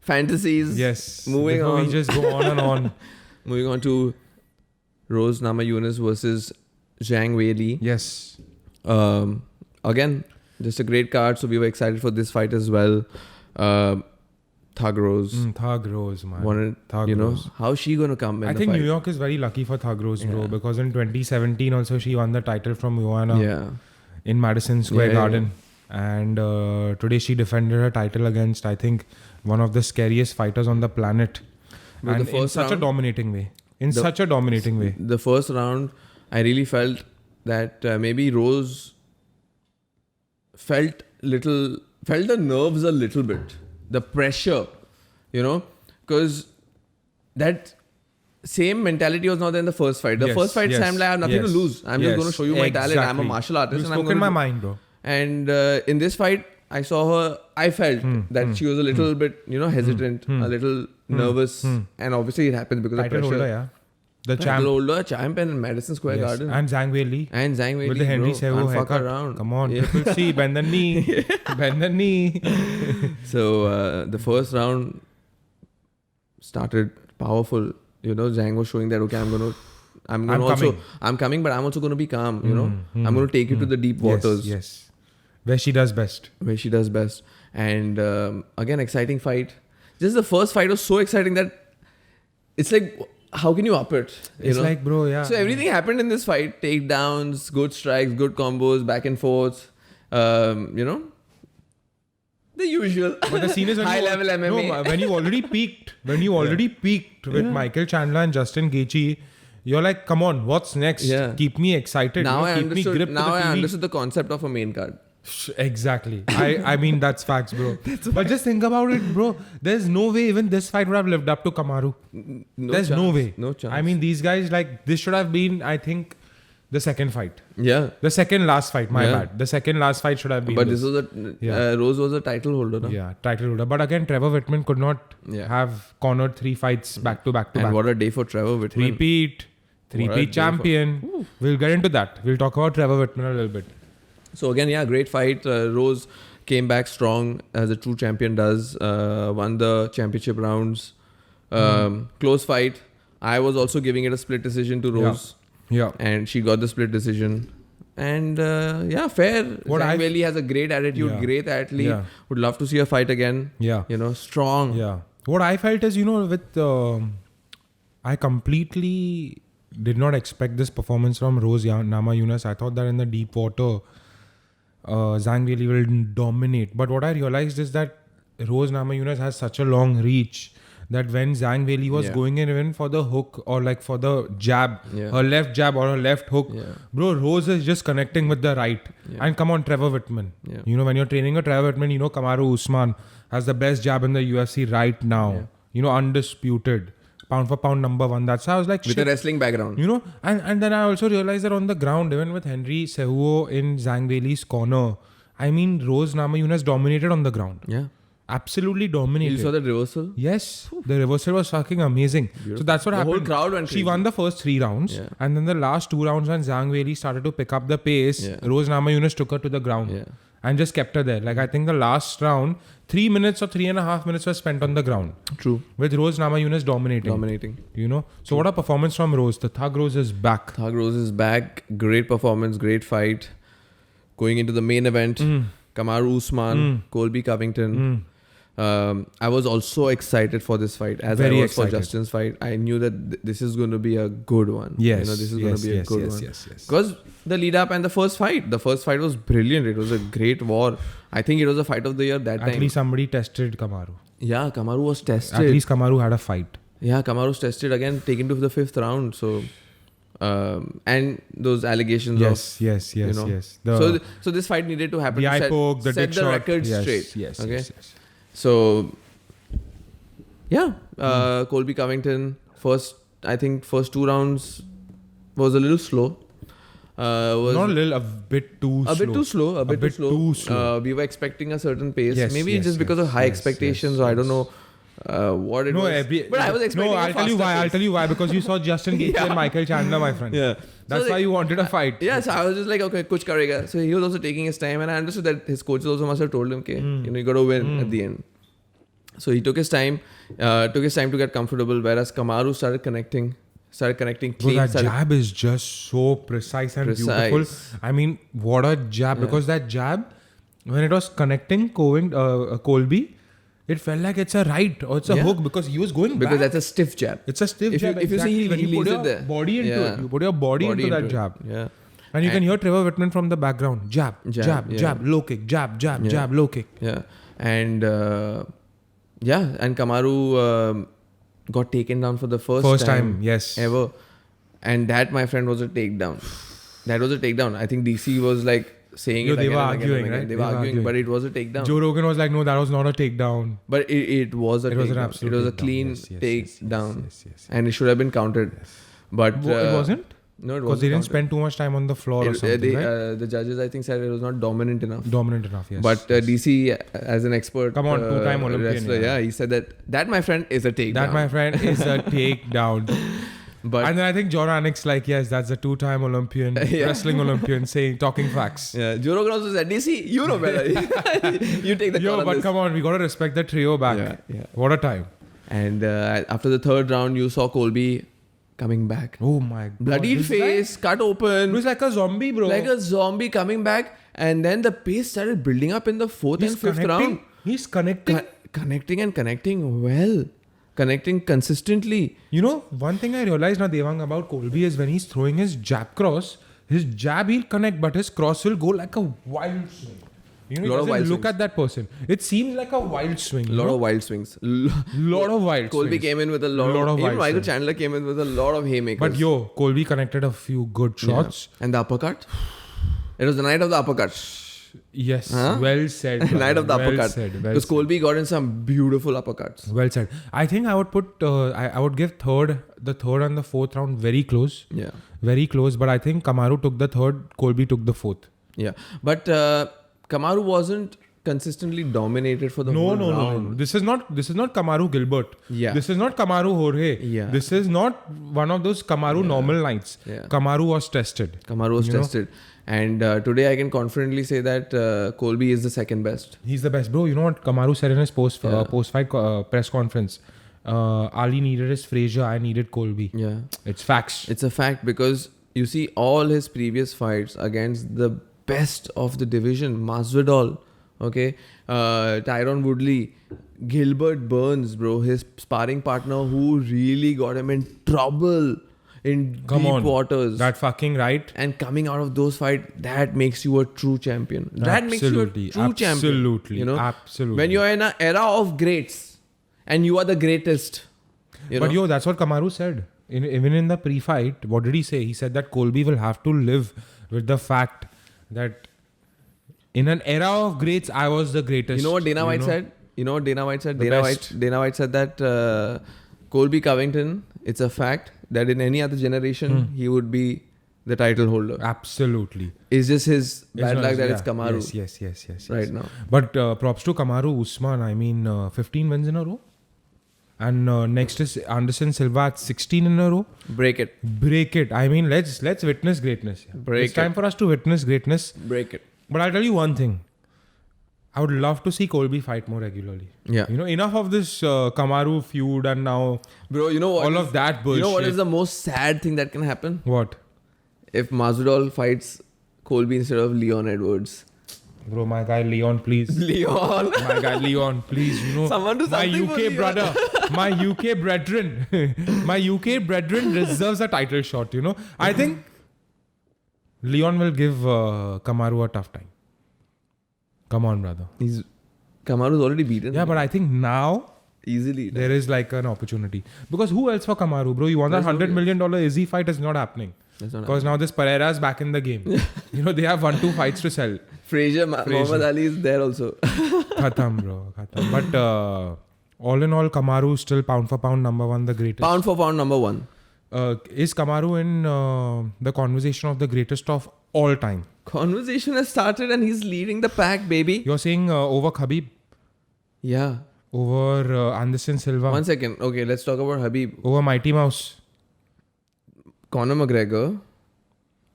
fantasies. Yes. Moving Before on. we just go on and on. Moving on to Rose Namajunas versus Zhang Weili. Yes. A again, just a great card. So we were excited for this fight as well. Thug Rose. Thug Rose, man. Wanted, Thug you know, Rose. how's she going to come in I the think fight? New York is very lucky for Thug Rose, bro, Yeah. because in 2017 also she won the title from Joanna Yeah. in Madison Square Yeah. Garden. And today she defended her title against, I think, one of the scariest fighters on the planet. But And the in first such a round- dominating way. In The- such a dominating way. The first round, I really felt that maybe Rose felt the nerves a little bit, the pressure, you know, because that same mentality was not there in the first fight. The Yes, first fight, yes, Sam like, I have nothing to yes, lose. I'm just yes, going to show you my talent. I'm a exactly. martial artist. You and I'm spoke in gonna my do- mind, bro. And in this fight, I saw her. I felt that she was a little bit, you know, hesitant, a little nervous, and obviously it happens because of Title pressure. holder, yeah. The Title champ. holder, champ, in Madison Square Yes. Garden. And Zhang Wei Li. And Zhang Wei With Li, the Henry bro, Cejudo can't fuck haircut. around. Come on, Yeah. Triple C, bend the knee. Bend the knee. So the first round started powerful. You know, Zhang was showing that okay, I'm coming, but I'm also going to be calm. You know, I'm going to take you to the deep waters Yes. Where she does best. where she does best. And again, exciting fight. Just the first fight was so exciting that it's like, how can you up it? You It's know? like, bro, yeah. So everything happened in this fight: takedowns, good strikes, good combos, back and forth. You know, the usual. But the scene is when high you, level MMA. No, when you already peaked with Yeah. Michael Chandler and Justin Gaethje, you're like, come on, what's next? Yeah. Keep me excited. Now I keep me understood. gripped Now to the I TV. understood the concept of a main card. Exactly. I mean, that's facts, bro. But just think about it, bro. There's no way even this fight would have lived up to Kamaru. No There's no chance. way. No chance. I mean, these guys, like, this should have been, I think, the second fight. Yeah. The second last fight, my Yeah. bad. The second last fight should have been But this. this was Yeah. Rose was a title holder, no? Yeah, title holder. But again, Trevor Whitman could not Yeah. have cornered 3 fights back to back to And back. what a day for Trevor Whitman. Three-peat day champion. We'll get into that. We'll talk about Trevor Whitman a little bit. So again, yeah, great fight. Rose came back strong as a true champion does. Won the championship rounds. Close fight. I was also giving it a split decision to Rose. Yeah. And she got the split decision. And yeah, fair. What Zhang I've- Wei Li has a great attitude, Yeah. great athlete. Yeah. Would love to see her fight again. Yeah. You know, strong. Yeah. What I felt is, with I completely did not expect this performance from Rose Namajunas. I thought that in the deep water, Zhang Wei Li will dominate. But what I realized is that Rose Namajunas has such a long reach that when Zhang Wei Li was Yeah. going in even for the hook or like for the jab, Yeah. her left jab or her left hook, Yeah. bro, Rose is just connecting with the right. Yeah. And come on, Trevor Whitman. Yeah. When you're training a Trevor Whitman, Kamaru Usman has the best jab in the UFC right now. Undisputed. Pound for pound number 1. That's how I was like, With shit. a wrestling background. And then I also realized that on the ground, even with Henry Cejudo in Zhang Wei Li's corner, I mean, Rose Namajunas dominated on the ground. Yeah. Absolutely You dominated. saw the reversal? Yes, the reversal was fucking amazing. So that's what The whole happened. crowd went She crazy. won the first 3 rounds, Yeah. and then the last 2 rounds when Zhang Wei Li started to pick up the pace, Yeah. Rose Namajunas took her to the ground Yeah. and just kept her there. Like I think the last round, 3 minutes or 3.5 minutes were spent on the ground True. with Rose Namajunas dominating. Dominating. So what a performance from Rose. The Thug Rose is back. Thug Rose is back. Great performance, great fight. Going into the main event, Kamaru Usman, Colby Covington. I was also excited for this fight as Very I was excited. for Justin's fight. I knew that this is going to be a good one. Yes. This is going to be a good one. Yes. Because the lead up and the first fight was brilliant. It was a great war. I think it was a fight of the year that At time. least somebody tested Kamaru. Yeah, Kamaru was tested. At least Kamaru had a fight. Yeah, Kamaru was tested again, taken to the 5th round. So, and those allegations of Yes. so this fight needed to happen The to eye set, poke, the set dick the shot. record Yes, straight. Yes. Okay. Yes. So yeah, Colby Covington I think first 2 rounds was a little slow. Was Not a little, a bit too slow. a bit too slow. A bit too slow. We were expecting a certain pace. Yes, Maybe yes, just because yes, of high yes, expectations, yes, or I don't yes. know what it was. But I was expecting. No, a I'll tell you faster why. I'll pace. tell you why. Because you saw Justin Gaethje and Michael Chandler, my friend. Yeah. That's So why you wanted a fight. Yeah, so I was just like, okay, kuch karega. So he was also taking his time, and I understood that his coaches also must have told him, okay, you got to win at the end. So he took his time to get comfortable, whereas Kamaru started connecting started connecting Bro, clean. that jab is just so precise and beautiful. I mean, what a jab. Because that jab, when it was connecting Colby, it felt like it's a right or it's a hook because he was going because back. that's a stiff jab. It's a stiff jab. If you see, When he you put leaves your it there. body into it. You put your body into that it. jab. Yeah. And you can hear Trevor Whitman from the background. Jab, low kick, jab, low kick. Yeah. And and Kamaru got taken down for the first time. Yes. Ever. And that, my friend, was a takedown. That was a takedown. I think DC was like saying it they again were and again arguing, and again. right? They were arguing, but it was a takedown. Joe Rogan was like, no, that was not a takedown. But it was a It takedown. was an absolute It was a takedown. clean Yes, takedown. yes. And it should have been counted. But It wasn't? No, it wasn't. Because they didn't counted. spend too much time on the floor or something, right? The judges, I think, said it was not dominant enough. Dominant enough, yes. But DC, as an expert, Come on, two-time Olympian, wrestler, yeah. he said that my friend is a takedown. That, my friend, is a takedown. But And then I think John Anik's like, yes, that's a two-time Olympian, wrestling Olympian, talking facts. yeah, Joe Rogan also said, DC, you know better. You take the call Yo, on but this. come on, we got to respect the trio back. Yeah. What a time. And after the third round, you saw Colby coming back. Oh my God. Bloodied This face, cut guy, he open. was like a zombie, bro. Like a zombie coming back. And then the pace started building up in the fourth and fifth round. He's connecting. Connecting and connecting well. Connecting consistently. You know, one thing I realized now, Devang, about Colby is when he's throwing his jab cross, his jab he'll connect, but his cross will go like a wild swing. You know, he Lot of doesn't wild look swings. at that person. It seems like a wild swing. Lot of wild swings. lot of wild Colby swings. came in with a lot Lot of even wild Michael swings. Chandler came in with a lot of haymakers. But yo, Colby connected a few good Yeah. shots. And the uppercut? It was the night of the uppercut. Yes, Huh? well said. Night of the well uppercut. Said, well Because said. Colby got in some beautiful uppercuts. Well said. I think I would put, I would give the third and the fourth round very close. Yeah. Very close. But I think Kamaru took the third, Colby took the fourth. Yeah. But Kamaru wasn't consistently dominated for the whole round. No. This is not Kamaru Gilbert. Yeah. This is not Kamaru Jorge. Yeah. This is not one of those Kamaru normal nights. Yeah. Kamaru was tested. Kamaru was tested. And today I can confidently say that Colby is the second best. He's the best, bro. You know what Kamaru said in his post-fight press conference? Ali needed his Frazier. I needed Colby. Yeah. It's facts. It's a fact because you see all his previous fights against the best of the division, Masvidal, okay, Tyron Woodley, Gilbert Burns, bro, his sparring partner who really got him in trouble in deep waters. That fucking right. And coming out of those fights, that makes you a true champion. That makes you a true champion. Absolutely. You know, Absolutely. when you're in an era of greats and you are the greatest. But yo, that's what Kamaru said. Even in the pre-fight, what did he say? He said that Colby will have to live with the fact that in an era of greats, I was the greatest. You know what Dana White said? Dana White said that Colby Covington, it's a fact that in any other generation, he would be the title holder. Absolutely. It's just his bad not- luck that yeah. it's Kamaru Yes. right now. But props to Kamaru Usman. I mean, 15 wins in a row. And next is Anderson Silva at 16 in a row. Break it. I mean, let's witness greatness. It's time for us to witness greatness. Break it. But I'll tell you one thing. I would love to see Colby fight more regularly. Yeah. You know, enough of this Kamaru feud and now Bro, you know what? all of that bullshit. You know what is the most sad thing that can happen? What? If Masvidal fights Colby instead of Leon Edwards. Bro, my guy Leon, please. Leon. My guy Leon, please. You know, Someone do my something for UK Leon. brother, my UK brethren, my UK brethren deserves a title shot. You know, I think Leon will give Kamaru a tough time. Come on, brother. Kamaru's already beaten. Yeah, but I think now easily. there is like an opportunity. Because who else for Kamaru, bro? You want that $100 million Izzy fight is not happening. That's not Because now this Pereira's back in the game. You know, they have 1-2 fights to sell. Frazier, Muhammad Ali is there also. Khatam, bro. Khatam. But all in all, Kamaru is still pound for pound number one, the greatest. Pound for pound number one. Is Kamaru in the conversation of the greatest of all time? Conversation has started and he's leading the pack, baby. You're saying over Khabib? Yeah. Over Anderson Silva? 1 second. Okay, let's talk about Khabib. Over Mighty Mouse? Conor McGregor,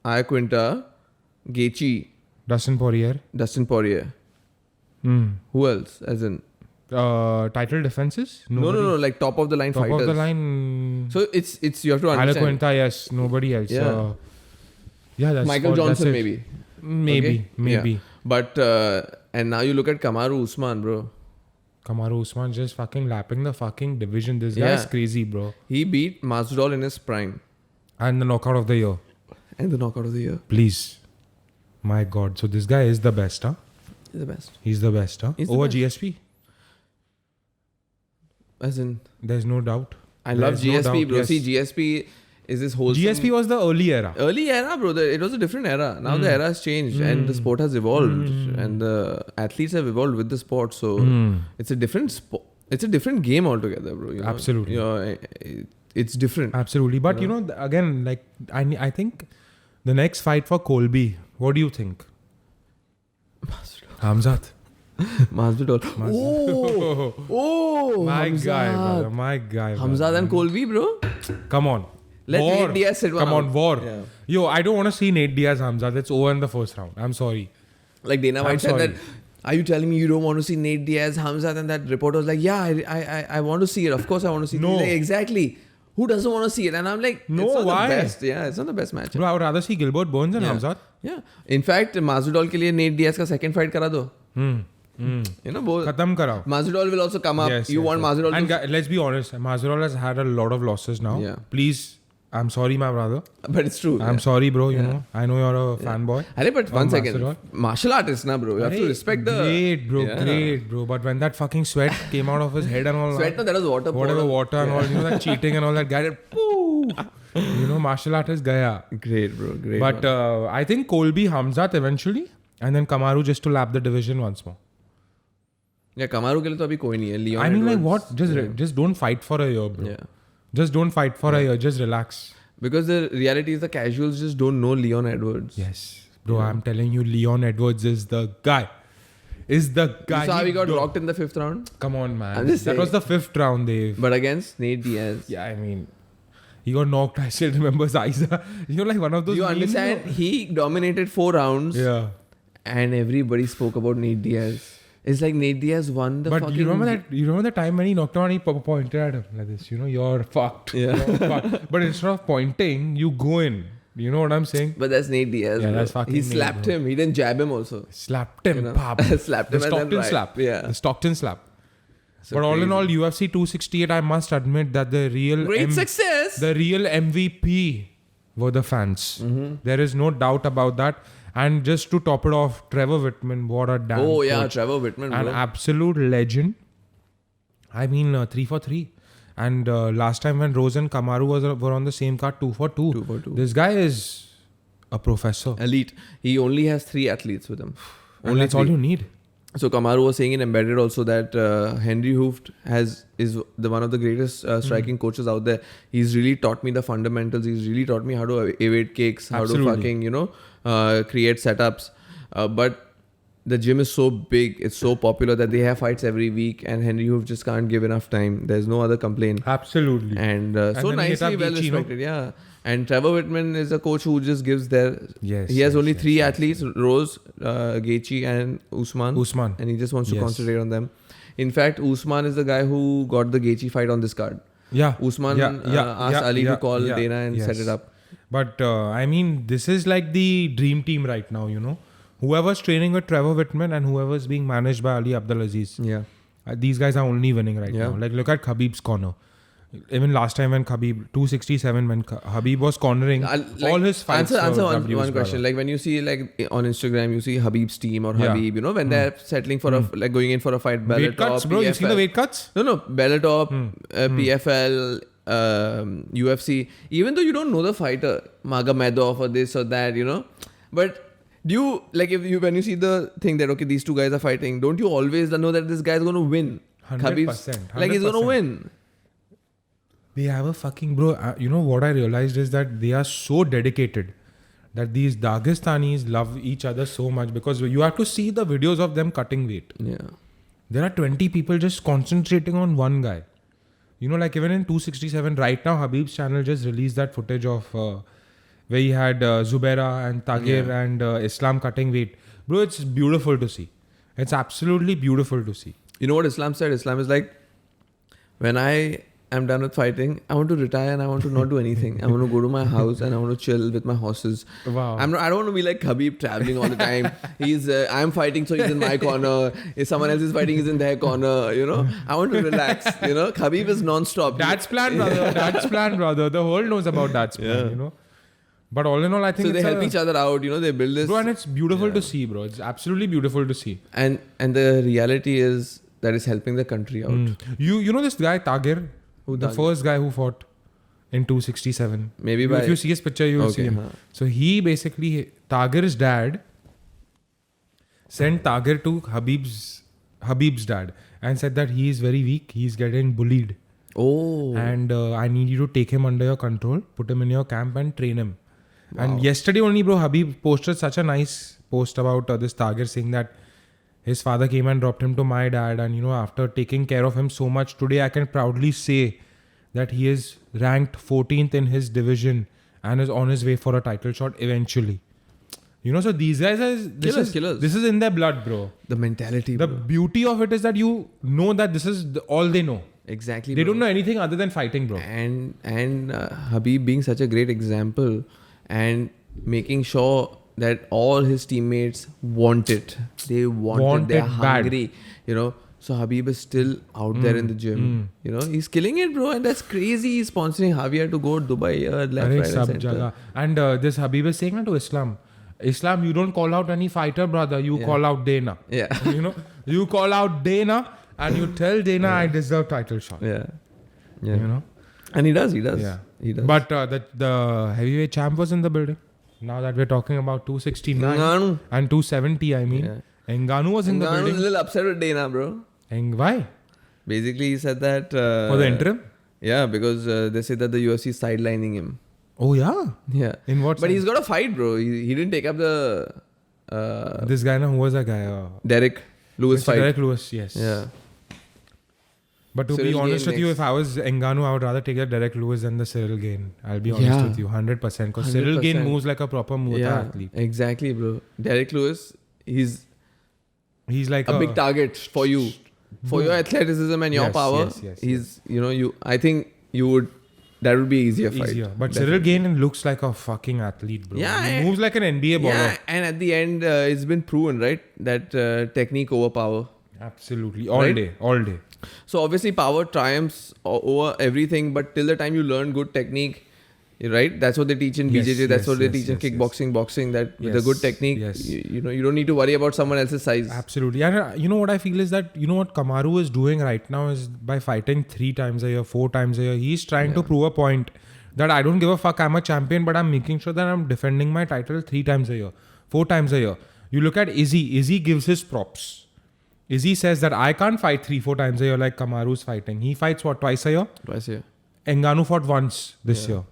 Iaquinta, Gaethje, Dustin Poirier? Dustin Poirier. Who else? As in title defenses? No, like top of the line Top fighters. of the line. So it's you have to understand. Alaquenta, yes. Nobody else. Yeah. Yeah, that's Michael that's Johnson it. maybe. Maybe. Yeah. But and now you look at Kamaru Usman, bro. Kamaru Usman just fucking lapping the fucking division. This guy is Yeah. crazy, bro. He beat Masvidal in his prime And the knockout of the year. and the knockout of the year. Please. My God. So this guy is the best, huh? He's the best. He's the best, huh? He's the Over best. GSP? As in, There's no doubt. I love There's no GSP, doubt, bro. yes. See, GSP is this whole GSP was the early era. early era, bro. It was a different era. Now the era has changed and the sport has evolved and the athletes have evolved with the sport. So it's a different sport. It's a different game altogether, bro. You know? Absolutely. It's different. Absolutely. But you know, again, like I think the next fight for Colby, what do you think? Hamzat. Masvidal. Oh, My Hamzat. guy, brother. My guy. Hamzat brother. and Colby, bro. Come on. Let War. Nate Diaz sit one Come on, out. war. Yeah. Yo, I don't want to see Nate Diaz Hamzat. It's over in the first round. I'm sorry. Like Dana I'm White said sorry. that. Are you telling me you don't want to see Nate Diaz, Hamzat? And that reporter was like, yeah, I want to see it. Of course I want to see it. No. He's like, exactly. Who doesn't want to see it? And I'm like, No, it's not why? the best. Yeah, it's not the best match. Bro, I would rather see Gilbert Burns than Yeah. Hamzat. Yeah. In fact, Masvidal के लिए Nate Diaz का second fight करा दो. You know, both. Khatam karao. Masvidal will also come up. Yes, you yes, want yes. Masvidal And to... let's be honest, Masvidal has had a lot of losses now. Yeah. Please, I'm sorry, my brother. But it's true. I'm sorry, bro. You know, I know you're a fanboy. Arey, but one second. Masvidal. Martial artist, na, bro. You have to respect the... Great, bro. Yeah. Great, bro. But when that fucking sweat came out of his head and all Sweat, that, no, that was water. whatever poured. water and all, you know, that cheating and all that guy, poo, you know, martial artist gaya. Great, bro. Great. But I think Colby, Hamzat eventually, and then Kamaru just to lap the division once more. yeah, Kamaru के लिए तो अभी कोई नहीं है. Leon I mean, like Edwards. what? Just don't fight for a year, bro. Yeah. Just don't fight for a year. Just relax. Because the reality is the casuals just don't know Leon Edwards. Yes, bro. I'm telling you, Leon Edwards is the guy. Is the guy. You saw how he got don't- rocked in the 5th round? Come on, man. I'm just That was saying. the 5th round, Dave. But against Nate Diaz. Yeah, I mean, he got knocked. I still remember Zaiza. You know, like one of those. You memes, understand? He dominated 4 rounds. Yeah. And everybody spoke about Nate Diaz. It's like Nate Diaz won the But fucking... you remember that? You remember the time when he knocked out and he pointed at him like this? You know, you're fucked. Yeah. You're fucked. But instead of pointing, you go in. You know what I'm saying? But that's Nate Diaz. Yeah, bro. that's fucking He Nate, slapped bro. him. He didn't jab him also. Slapped him. You know, pop. slapped The him and then Stockton right. slap. Yeah. The Stockton slap. So but all in crazy. all, UFC 268, I must admit that the real Great success. the real MVP were the fans. Mm-hmm. There is no doubt about that. And just to top it off, Trevor Whitman, what a damn Oh, yeah. coach. Trevor Whitman, An bro. absolute legend. I mean, 3 for 3. And last time when Rose and Kamaru were on the same card, 2 for 2. 2 for 2. This guy is a professor. Elite. He only has 3 athletes with him. And that's all you need. So Kamaru was saying in Embedded also that Henry Hooft is one of the greatest striking coaches out there. He's really taught me the fundamentals. He's really taught me how to evade kicks, how Absolutely. to fucking create setups. But the gym is so big, it's so popular that they have fights every week, and Henry Hooft just can't give enough time. There's no other complaint. Absolutely. And so then he hit nicely up well Gaethje, no? respected, yeah. And Trevor Whitman is a coach who just gives their... Yes, he has yes, only yes, 3 yes, athletes, Rose, Gaethje and Usman. Usman. And he just wants to Yes. concentrate on them. In fact, Usman is the guy who got the Gaethje fight on this card. Yeah. Usman asked Ali to call Dana and set it up. But I mean, this is like the dream team right now, you know. Whoever's training with Trevor Whitman and whoever's being managed by Ali Abdulaziz. Yeah. These guys are only winning right Yeah. now. Like, look at Khabib's corner. Even last time when Khabib, 267, when Khabib was cornering, all his fights. Answer were one W's, question. brother. Like when you see like on Instagram, you see Habib's team or Yeah. Habib, you know, when they're settling for like going in for a fight, Bellator, Weight cuts, bro. You seen the weight cuts? No, Bellator, PFL, UFC. Even though you don't know the fighter, Magomedov or this or that, you know, but do you like when you see the thing that okay, these 2 guys are fighting, don't you always know that this guy's going to win? 100%, like he's going to 100%. win. They have a fucking bro. You know what I realized is that they are so dedicated that these Dagestanis love each other so much because you have to see the videos of them cutting weight. Yeah. There are 20 people just concentrating on one guy. You know, like even in 267, right now, Habib's channel just released that footage of where he had Zubaira and Tagir and Islam cutting weight. Bro, it's beautiful to see. It's absolutely beautiful to see. You know what Islam said? Islam is like, when I am done with fighting, I want to retire and I want to not do anything. I want to go to my house and I want to chill with my horses. Wow. I don't want to be like Khabib traveling all the time. I'm fighting, so he's in my corner. If someone else is fighting, he's in their corner. You know, I want to relax. You know, Khabib is non-stop. Dad's plan, brother. Dad's plan, brother. The world knows about Dad's plan, you know. But all in all, I think So they help each other out. You know, they build this. Bro, and it's beautiful to see, bro. It's absolutely beautiful to see. And the reality is that it's helping the country out. You know this guy Tagir, Who the Tagir? first guy who fought in 267. Maybe If you see his picture, you will see him. So he basically, Tagir's dad sent Tagir to Habib's dad and said that he is very weak. He's getting bullied, Oh. and I need you to take him under your control, put him in your camp, and train him. And yesterday only, bro, Habib posted such a nice post about this Tagir, saying that his father came and dropped him to my dad, and you know, after taking care of him so much, today I can proudly say that he is ranked 14th in his division and is on his way for a title shot eventually. You know, so these guys Killers. This is in their blood, bro. The mentality. The bro. beauty of it is that you know that this is all they know. Exactly. They bro. don't know anything other than fighting, bro. And Habib being such a great example and making sure that all his teammates want it. They want it. They're it bad. hungry. You know. So Habib is still out there in the gym. You know, he's killing it, bro, and that's crazy. He's sponsoring Javier to go to Dubai, left, Arey, right, sab and center. jagah. And this Habib is saying to Islam, you don't call out any fighter, brother. You call out Dana. Yeah. You know, you call out Dana and you tell Dana I deserve title shot. Yeah. You know. And he does. Yeah. He does. But the heavyweight champ was in the building. Now that we're talking about 269 Ngannou. and 270, I mean, Ngannou was in the Ngannou was a building. little upset with Dana, bro. Why? Basically, he said that For the interim? Yeah, because they say that the UFC is sidelining him. Oh yeah. Yeah. In what But sense? he's got a fight, bro. He didn't take up the This guy, who was that guy? Derek Lewis Mr. fight. Derek Lewis, yes. Yeah. But to Cyril be honest Gane with you, next. if I was Ngannou, I would rather take the Derek Lewis than the Cyril Gane. I'll be honest Yeah. with you, 100%. Because Cyril Gane 100%. moves like a proper Muay Thai Yeah. athlete. Exactly, bro. Derek Lewis, he's He's like a big target for you. For your athleticism and your Yes, power. yes, He's, I think that would be easier fight. easier. But Cyril Gane looks like a fucking athlete, bro. Yeah, He moves like an NBA baller. Yeah, and at the end, it's been proven, right? That technique over power. Absolutely. All Right? day. All day. So obviously power triumphs over everything, but till the time you learn good technique, right? That's what they teach in Yes, BJJ. That's yes, what they yes, teach in yes, kickboxing, boxing. That with a Yes, good technique, yes. you don't need to worry about someone else's size. Absolutely. And you know what I feel is that, what Kamaru is doing right now is by fighting 3 times a year, 4 times a year, he's trying to prove a point that I don't give a fuck, I'm a champion, but I'm making sure that I'm defending my title 3 times a year, 4 times a year. You look at Izzy. Izzy gives his props. Izzy says that I can't fight 3-4 times a year like Kamaru's fighting. He fights twice a year? Twice a year. Ngannou fought once this year.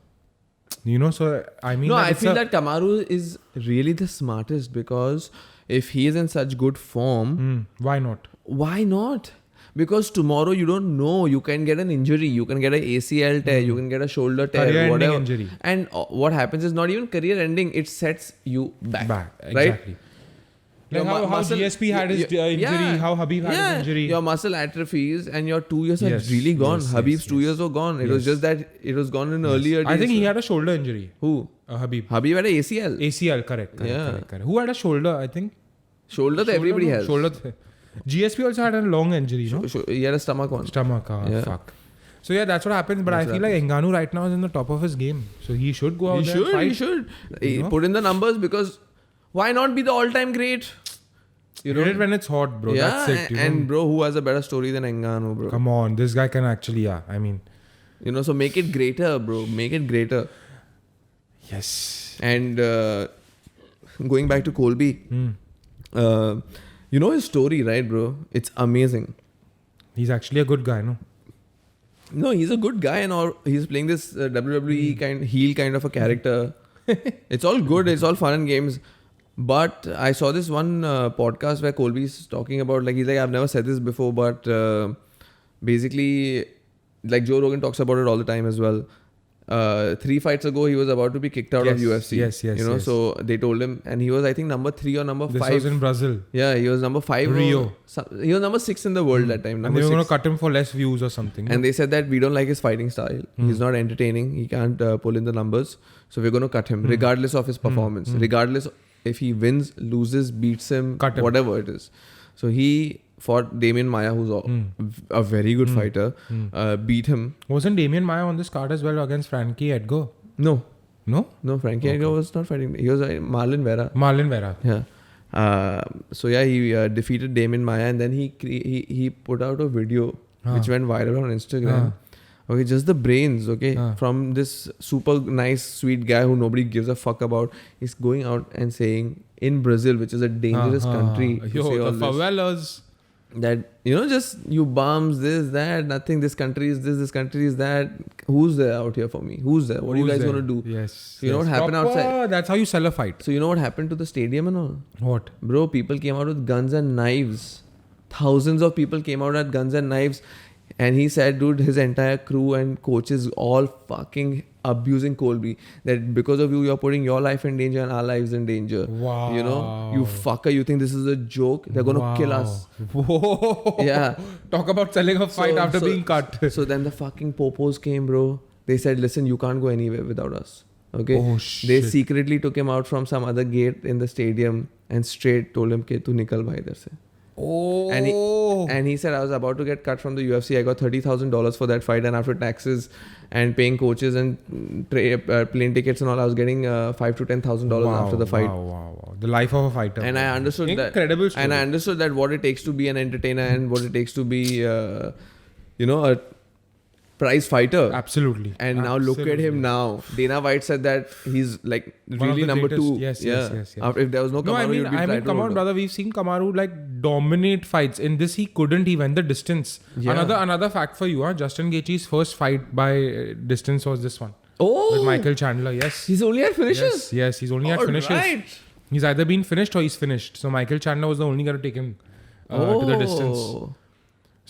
So I mean, No, I feel that Kamaru is really the smartest because if he is in such good form, why not? why not? Because tomorrow you don't know. You can get an injury. You can get an ACL tear. You can get a shoulder tear. Career-ending whatever. injury. And what happens is not even career ending. It sets you back. Right? Exactly. Like Your how muscle- GSP had his injury, how Habib had his injury. Your muscle atrophies and your 2 years are Yes, really gone. yes, Habib's yes, 2 years were gone. It was Yes. just that it was gone in earlier days. I think he had a shoulder injury. Who? Habib. Habib had a ACL. ACL, correct. Yeah. Who had a shoulder, I think? Shoulder that everybody no? has. Shoulder. GSP also had a long injury, no? He had a stomach one. Stomach, Yeah. fuck. So yeah, that's what happens. But That's I feel like Ngannou right now is in the top of his game. So he should go out He there and should. fight. He should. You know? Put in the numbers because why not be the all-time great? You know, it when it's hot, bro. Yeah, That's it. and bro, who has a better story than Ngannou, bro? Come on, this guy can actually, I mean, So make it greater, bro. Make it greater. yes. And going back to Colby, you know his story, right, bro? It's amazing. He's actually a good guy, no? No, he's a good guy and all. He's playing this WWE heel kind of a character. It's all good. It's all fun and games. But I saw this one podcast where Colby's talking about, he's like, I've never said this before, but basically, like Joe Rogan talks about it all the time as well. 3 fights ago he was about to be kicked out of Yes, UFC. yes, yes, You know, yes. so they told him, and he was I think number 3 or number This 5. was in Brazil. Yeah, he was number 5. Rio. He was number 6 in the world that time. And Number they were going to 6. cut him for less views or something. And they said that we don't like his fighting style. He's not entertaining. He can't pull in the numbers. So we're going to cut him regardless of his performance. Regardless if he wins, loses, beats him, Cut him. whatever it is. So he fought Damian Maia, who's a very good fighter, beat him. Wasn't Damian Maia on this card as well against Frankie Edgar? No, No? Frankie Edgar was not fighting. He was Marlon Vera. Marlon Vera. Yeah. So yeah, he defeated Damian Maia, and then he put out a video which went viral on Instagram. Okay, just the brains, okay, from this super nice, sweet guy who nobody gives a fuck about. He's going out and saying in Brazil, which is a dangerous country, to Yo, say the all this, favelas. that just you bums, this, that, nothing. This country is this country is that. Who's there out here for me? Who's there? What are you Who's guys there? gonna do? Yes. You know what happened Proper, outside? That's how you sell a fight. So you know what happened to the stadium and all? What? Bro, people came out with guns and knives. Thousands of people came out with guns and knives. And he said, dude, his entire crew and coaches all fucking abusing Colby. That because of you, you're putting your life in danger and our lives in danger. Wow. You know, you fucker, you think this is a joke? They're going to kill us. Whoa. Yeah. Talk about selling a fight after being cut. So then the fucking popos came, bro. They said, listen, you can't go anywhere without us. Okay? Oh, They shit. secretly took him out from some other gate in the stadium and straight told him, "Ke tu nikal bhai idhar se." Oh. And he said, I was about to get cut from the UFC. I got $30,000 for that fight, and after taxes and paying coaches and plane tickets and all, I was getting $5,000 to $10,000 after the fight. Wow. The life of a fighter. And I understood Incredible that. story. And I understood that what it takes to be an entertainer and what it takes to be, a prize fighter. Absolutely. And now look at him now. Dana White said that he's like One of really the number greatest. 2. Yes. If there was no Kamaru, you'd be title come on, holder. brother. We've seen Kamaru like dominate fights. In this, he couldn't. He went the distance. Yeah. Another fact for you, Justin Gaethje's first fight by distance was this one Oh, with Michael Chandler. Yes. he's only at finishes. Yes. He's only at All finishes. right. He's either been finished or he's finished. So Michael Chandler was the only guy to take him to the distance.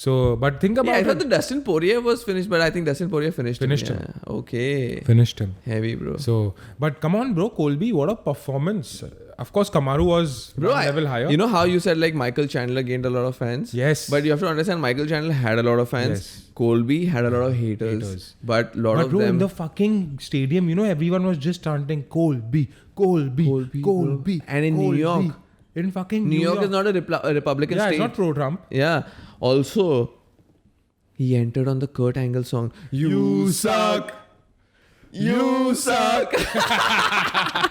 So, but think about Yeah, I it. thought the Dustin Poirier was finished, but I think Dustin Poirier finished him. Yeah. Okay. Finished him. Heavy, bro. So, but come on, bro, Colby, what a performance! Of course, Kamaru was one level higher. You know how you said like Michael Chandler gained a lot of fans? Yes. But you have to understand, Michael Chandler had a lot of fans. Yes. Colby had a lot of haters. But a lot But of bro, them. in the fucking stadium, everyone was just chanting Colby. Bro. And in New York. In fucking New York is not a Republican yeah, state. it's not pro-Trump. Yeah. Also, he entered on the Kurt Angle song. You suck. You suck. I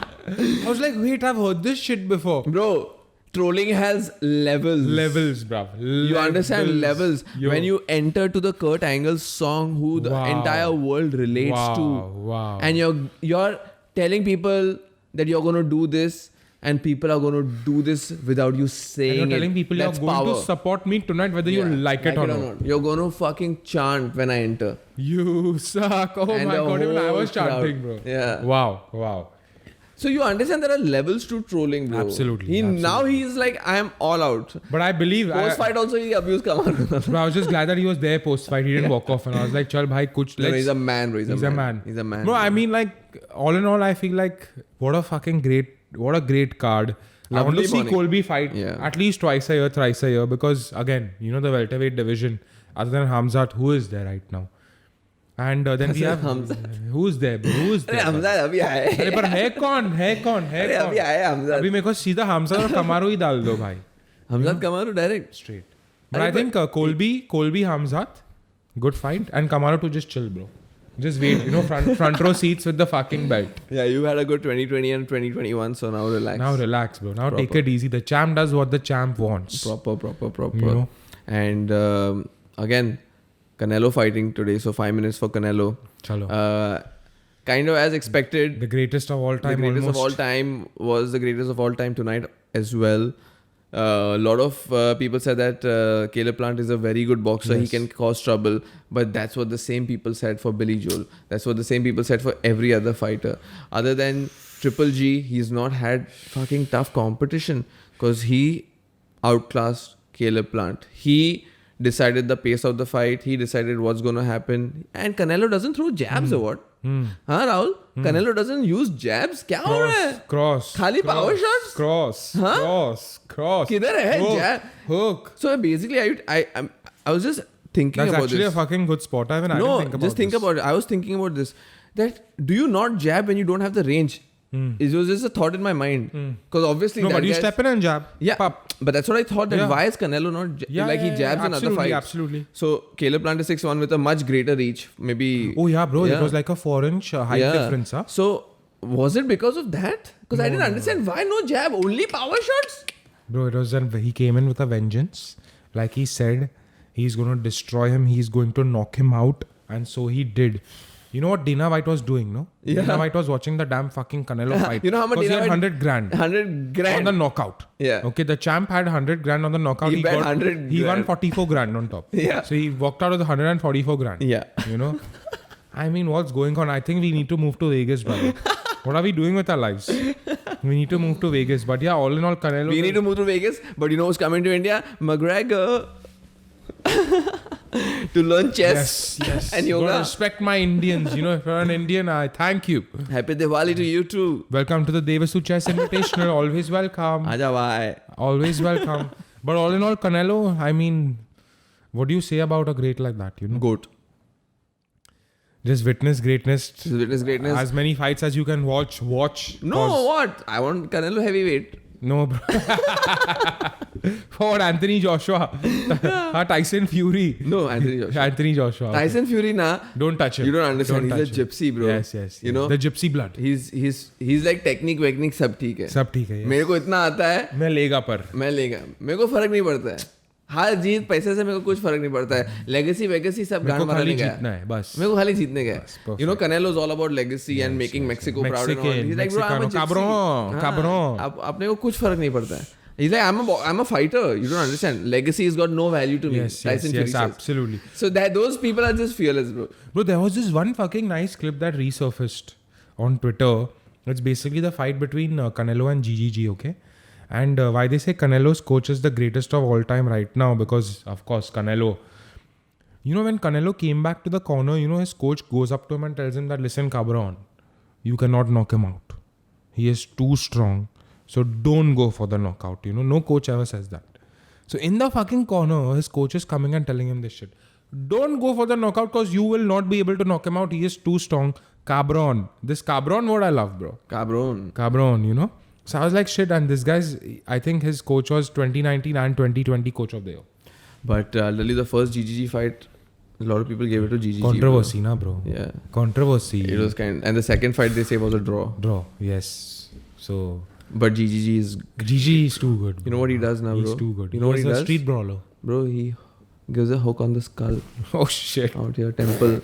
was like, wait, I've heard this shit before. Bro, trolling has levels. Levels, bruv. You understand levels. Yo. When you enter to the Kurt Angle song, who the Wow. entire world relates to, Wow. and you're telling people that you're gonna do this, and people are gonna do this without you saying And you're telling it. people That's you're going power. to support me tonight, whether you Yeah, like it or not. You're gonna fucking chant when I enter. You suck. Oh And my the god, even I whole was chanting, crowd. bro. Yeah. Wow. So you understand there are levels to trolling, bro. Absolutely. Now he's like, I am all out. But I believe... Post fight also he abused Kamaru. Bro, I was just glad that he was there post fight. He didn't walk off, and I was like, "Chal, bhai, kuch." No, Let's. he's a man, bro. He's a man. He's a man. No, I mean, like, all in all, I feel like what a great card. I want Lovely to see morning. Colby fight Yeah. at least twice a year, thrice a year, because again, the welterweight division, other than Hamzat, who is there right now? And then we have who's there, bro? Who's अरे there? Hamza अभी आए अरे पर है कौन? अरे अभी आए हमजा अभी मेरे को सीधा हमजा और कमारू ही डाल दो भाई. Hamza कमारू direct Straight. But I think Colby Hamzat, good fight, and Kamaru to just chill, bro. Just wait, front row seats with the fucking belt. Yeah, you had a good 2020 and 2021, so now relax. Now relax, bro. Now Proper. take it easy. The champ does what the champ wants. Proper. You know? And again, Canelo fighting today, so 5 minutes for Canelo. Chalo. Kind of as expected. The greatest of all time. The greatest almost. of all time was the greatest of all time tonight as well. A lot of people said that Caleb Plant is a very good boxer. Yes. He can cause trouble. But that's what the same people said for Billy Joel. That's what the same people said for every other fighter. Other than Triple G, he's not had fucking tough competition because he outclassed Caleb Plant. He decided the pace of the fight. He decided what's going to happen. And Canelo doesn't throw jabs or what? हाँ Rahul, Canelo doesn't use jabs. क्या हो रहा है? Cross. खाली power shots? Cross. किधर है Hook. jab? Hook. So basically, I was just thinking That's about actually this. a fucking good spot. I didn't think about just think this. about it. I was thinking about this. That do you not jab when you don't have the range? It was just a thought in my mind. Because obviously, No, that but you guy's- step in and jab. Yeah, Pop. but that's what I thought. That Yeah. why is Canelo not he jabs in other absolutely, fights? absolutely. So Caleb Plant is 6'1" with a much greater reach. Maybe. Oh yeah, bro. It Yeah. was like a 4-inch height Yeah. difference, huh? So was it because of that? Because I didn't understand why no jab, only power shots. Bro, it was he came in with a vengeance. Like he said, he's going to destroy him. He's going to knock him out. And so he did. You know what Dana White was doing, no? Yeah. Dana White was watching the damn fucking Canelo fight. You know how much 'Cause he Dana had White- 100 grand 100 grand on the knockout. Yeah. Okay, the champ had 100 grand on the knockout. He bet 100 He won grand. 44 grand on top. Yeah. So he walked out with 144 grand. Yeah. You know? I mean, what's going on? I think we need to move to Vegas, brother. What are we doing with our lives? We need to move to Vegas. But yeah, all in all, Canelo. We need to move to Vegas, but you know who's coming to India? McGregor. To learn chess Yes. and Gotta yoga. respect my Indians. You know, if you're an Indian, I thank you. Happy Diwali to you too. Welcome to the Devasu Chess Invitational. Always welcome. Aja bhai. Always welcome. But all in all, Canelo, I mean, what do you say about a great like that? You know, Goat. just witness greatness. This is witness greatness. As many fights as you can watch. No, Cause- what? I want Canelo heavyweight. No, bro. For Anthony Joshua. Tyson Fury. No, Anthony Joshua. Anthony Joshua. okay. Tyson Fury, nah. Don't touch him. You don't understand. Don't He's a touch him. gypsy, bro. Yes. You know, the gypsy blood. he's like technique वेकनिक सब ठीक है. सब ठीक है. मेरे को इतना आता है, मैं लेगा पर. मैं लेगा. मेरे को फर्क नहीं पड़ता है. हार जीत पैसे से मेरे को कुछ फर्क नहीं पड़ता है. लेगेसी वेगेसी सब मेरे गांड को मारने खाली का जीतना है बस. मेरे को खाली जीतने का Bas, है. perfect. You know, Canelo is all about legacy and making Mexico proud and all. Mexican, He's like, bro, I'm a gypsy. Cabron, cabron. हाँ, अपने को कुछ फर्क नहीं पड़ता है. He's like, I'm a fighter. You don't understand. Legacy has got no value to me. Tyson Fury says. absolutely. So that those people are just fearless, bro. Bro, there was this one fucking nice clip that resurfaced on Twitter. It's basically the fight between Canelo and GGG, okay? And why they say Canelo's coach is the greatest of all time right now, because, of course, Canelo. You know, when Canelo came back to the corner, you know, his coach goes up to him and tells him that, listen, Cabron, you cannot knock him out. He is too strong. So don't go for the knockout. You know, no coach ever says that. So in the fucking corner, his coach is coming and telling him this shit. Don't go for the knockout because you will not be able to knock him out. He is too strong. Cabron. This Cabron, what I love, bro. Cabron, you know. So I was like, shit. And this guy's, I think his coach was 2019 and 2020 coach of the year. But literally the first GGG fight, a lot of people gave it to GGG. Controversy, na, bro. Bro. Yeah. Controversy. It was and the second fight they say was a draw. Draw, yes. So, But GGG is, GG is too good. Bro. you know what he does now, bro? He's too good. You know what he He's a does? street brawler. Bro, he gives a hook on the skull Oh, shit. out here, temple.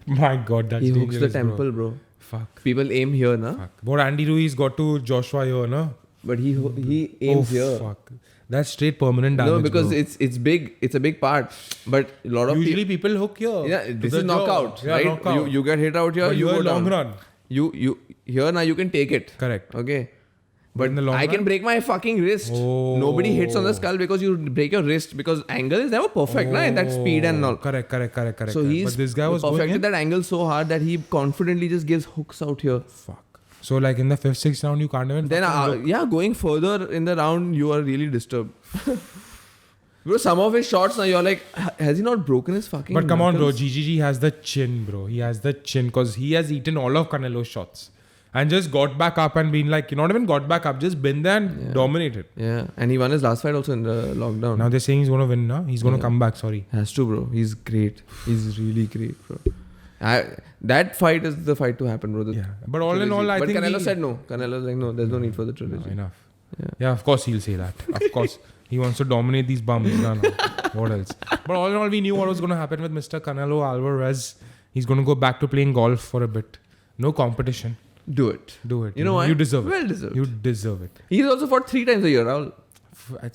My God, that's He hooks the dangerous, temple, bro. Fuck. People aim here, na? Fuck. But Andy Ruiz got to Joshua here, no? But he aims here. Fuck. That's straight permanent damage. No, because bro. it's big. It's a big part. But a lot of Usually people hook here. yeah, to this the is jaw. knockout, Yeah, right? knockout. You get hit out here, But you you're go long down. run. You here now you can take it. Correct. Okay. But in the long I can run? break my fucking wrist. Oh. Nobody hits on the skull because you break your wrist because angle is never perfect, na? That speed and all. Correct. So he's But this guy was going perfected in. that angle so hard that he confidently just gives hooks out here. Fuck. So like in the 5th, 6th round, you can't even. Then fucking look. going further in the round, you are really disturbed. Bro, some of his shots now you're like, has he not broken his fucking? But come on, bro. knuckles? GGG has the chin, bro. He has the chin because he has eaten all of Canelo's shots and just got back up and been like, not even got back up, just been there and dominated. Yeah, and he won his last fight also in the lockdown. Now they're saying he's going to win now. He's going to come back, sorry. Has to, bro. He's great. He's really great, bro. That fight is the fight to happen, bro. Yeah. But all in all, I but think Canelo said no. Canelo's like, no, there's no need for the trilogy. enough. Yeah. Yeah, of course he'll say that. Of course. He wants to dominate these bums. No. What else? But all in all, we knew what was going to happen with Mr. Canelo Alvarez. He's going to go back to playing golf for a bit. No competition. Do it. Do it. You know why? You deserve it. Well deserved. You deserve it. He's also fought 3 times a year, Rahul.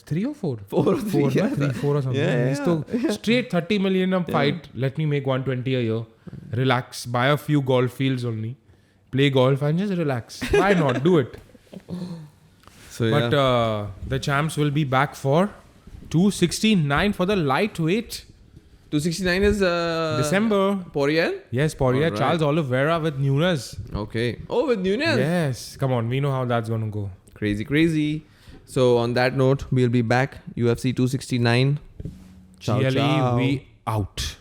3 or 4? 4 or 3. Four, yeah. na? 3, 4 or something. Yeah, He's to straight 30 million a fight. Let me make 120 a year. Relax. Buy a few golf fields only. Play golf and just relax. Why not? Do it. So But the champs will be back for 269 for the lightweight. 269 is December. Poirier? Yes, Poirier, Alright. Charles Oliveira with Nunes. Okay. Oh, with Nunez? Yes, come on, we know how that's going to go. Crazy. So on that note, we'll be back. UFC 269. Ciao, GLE, ciao. we out.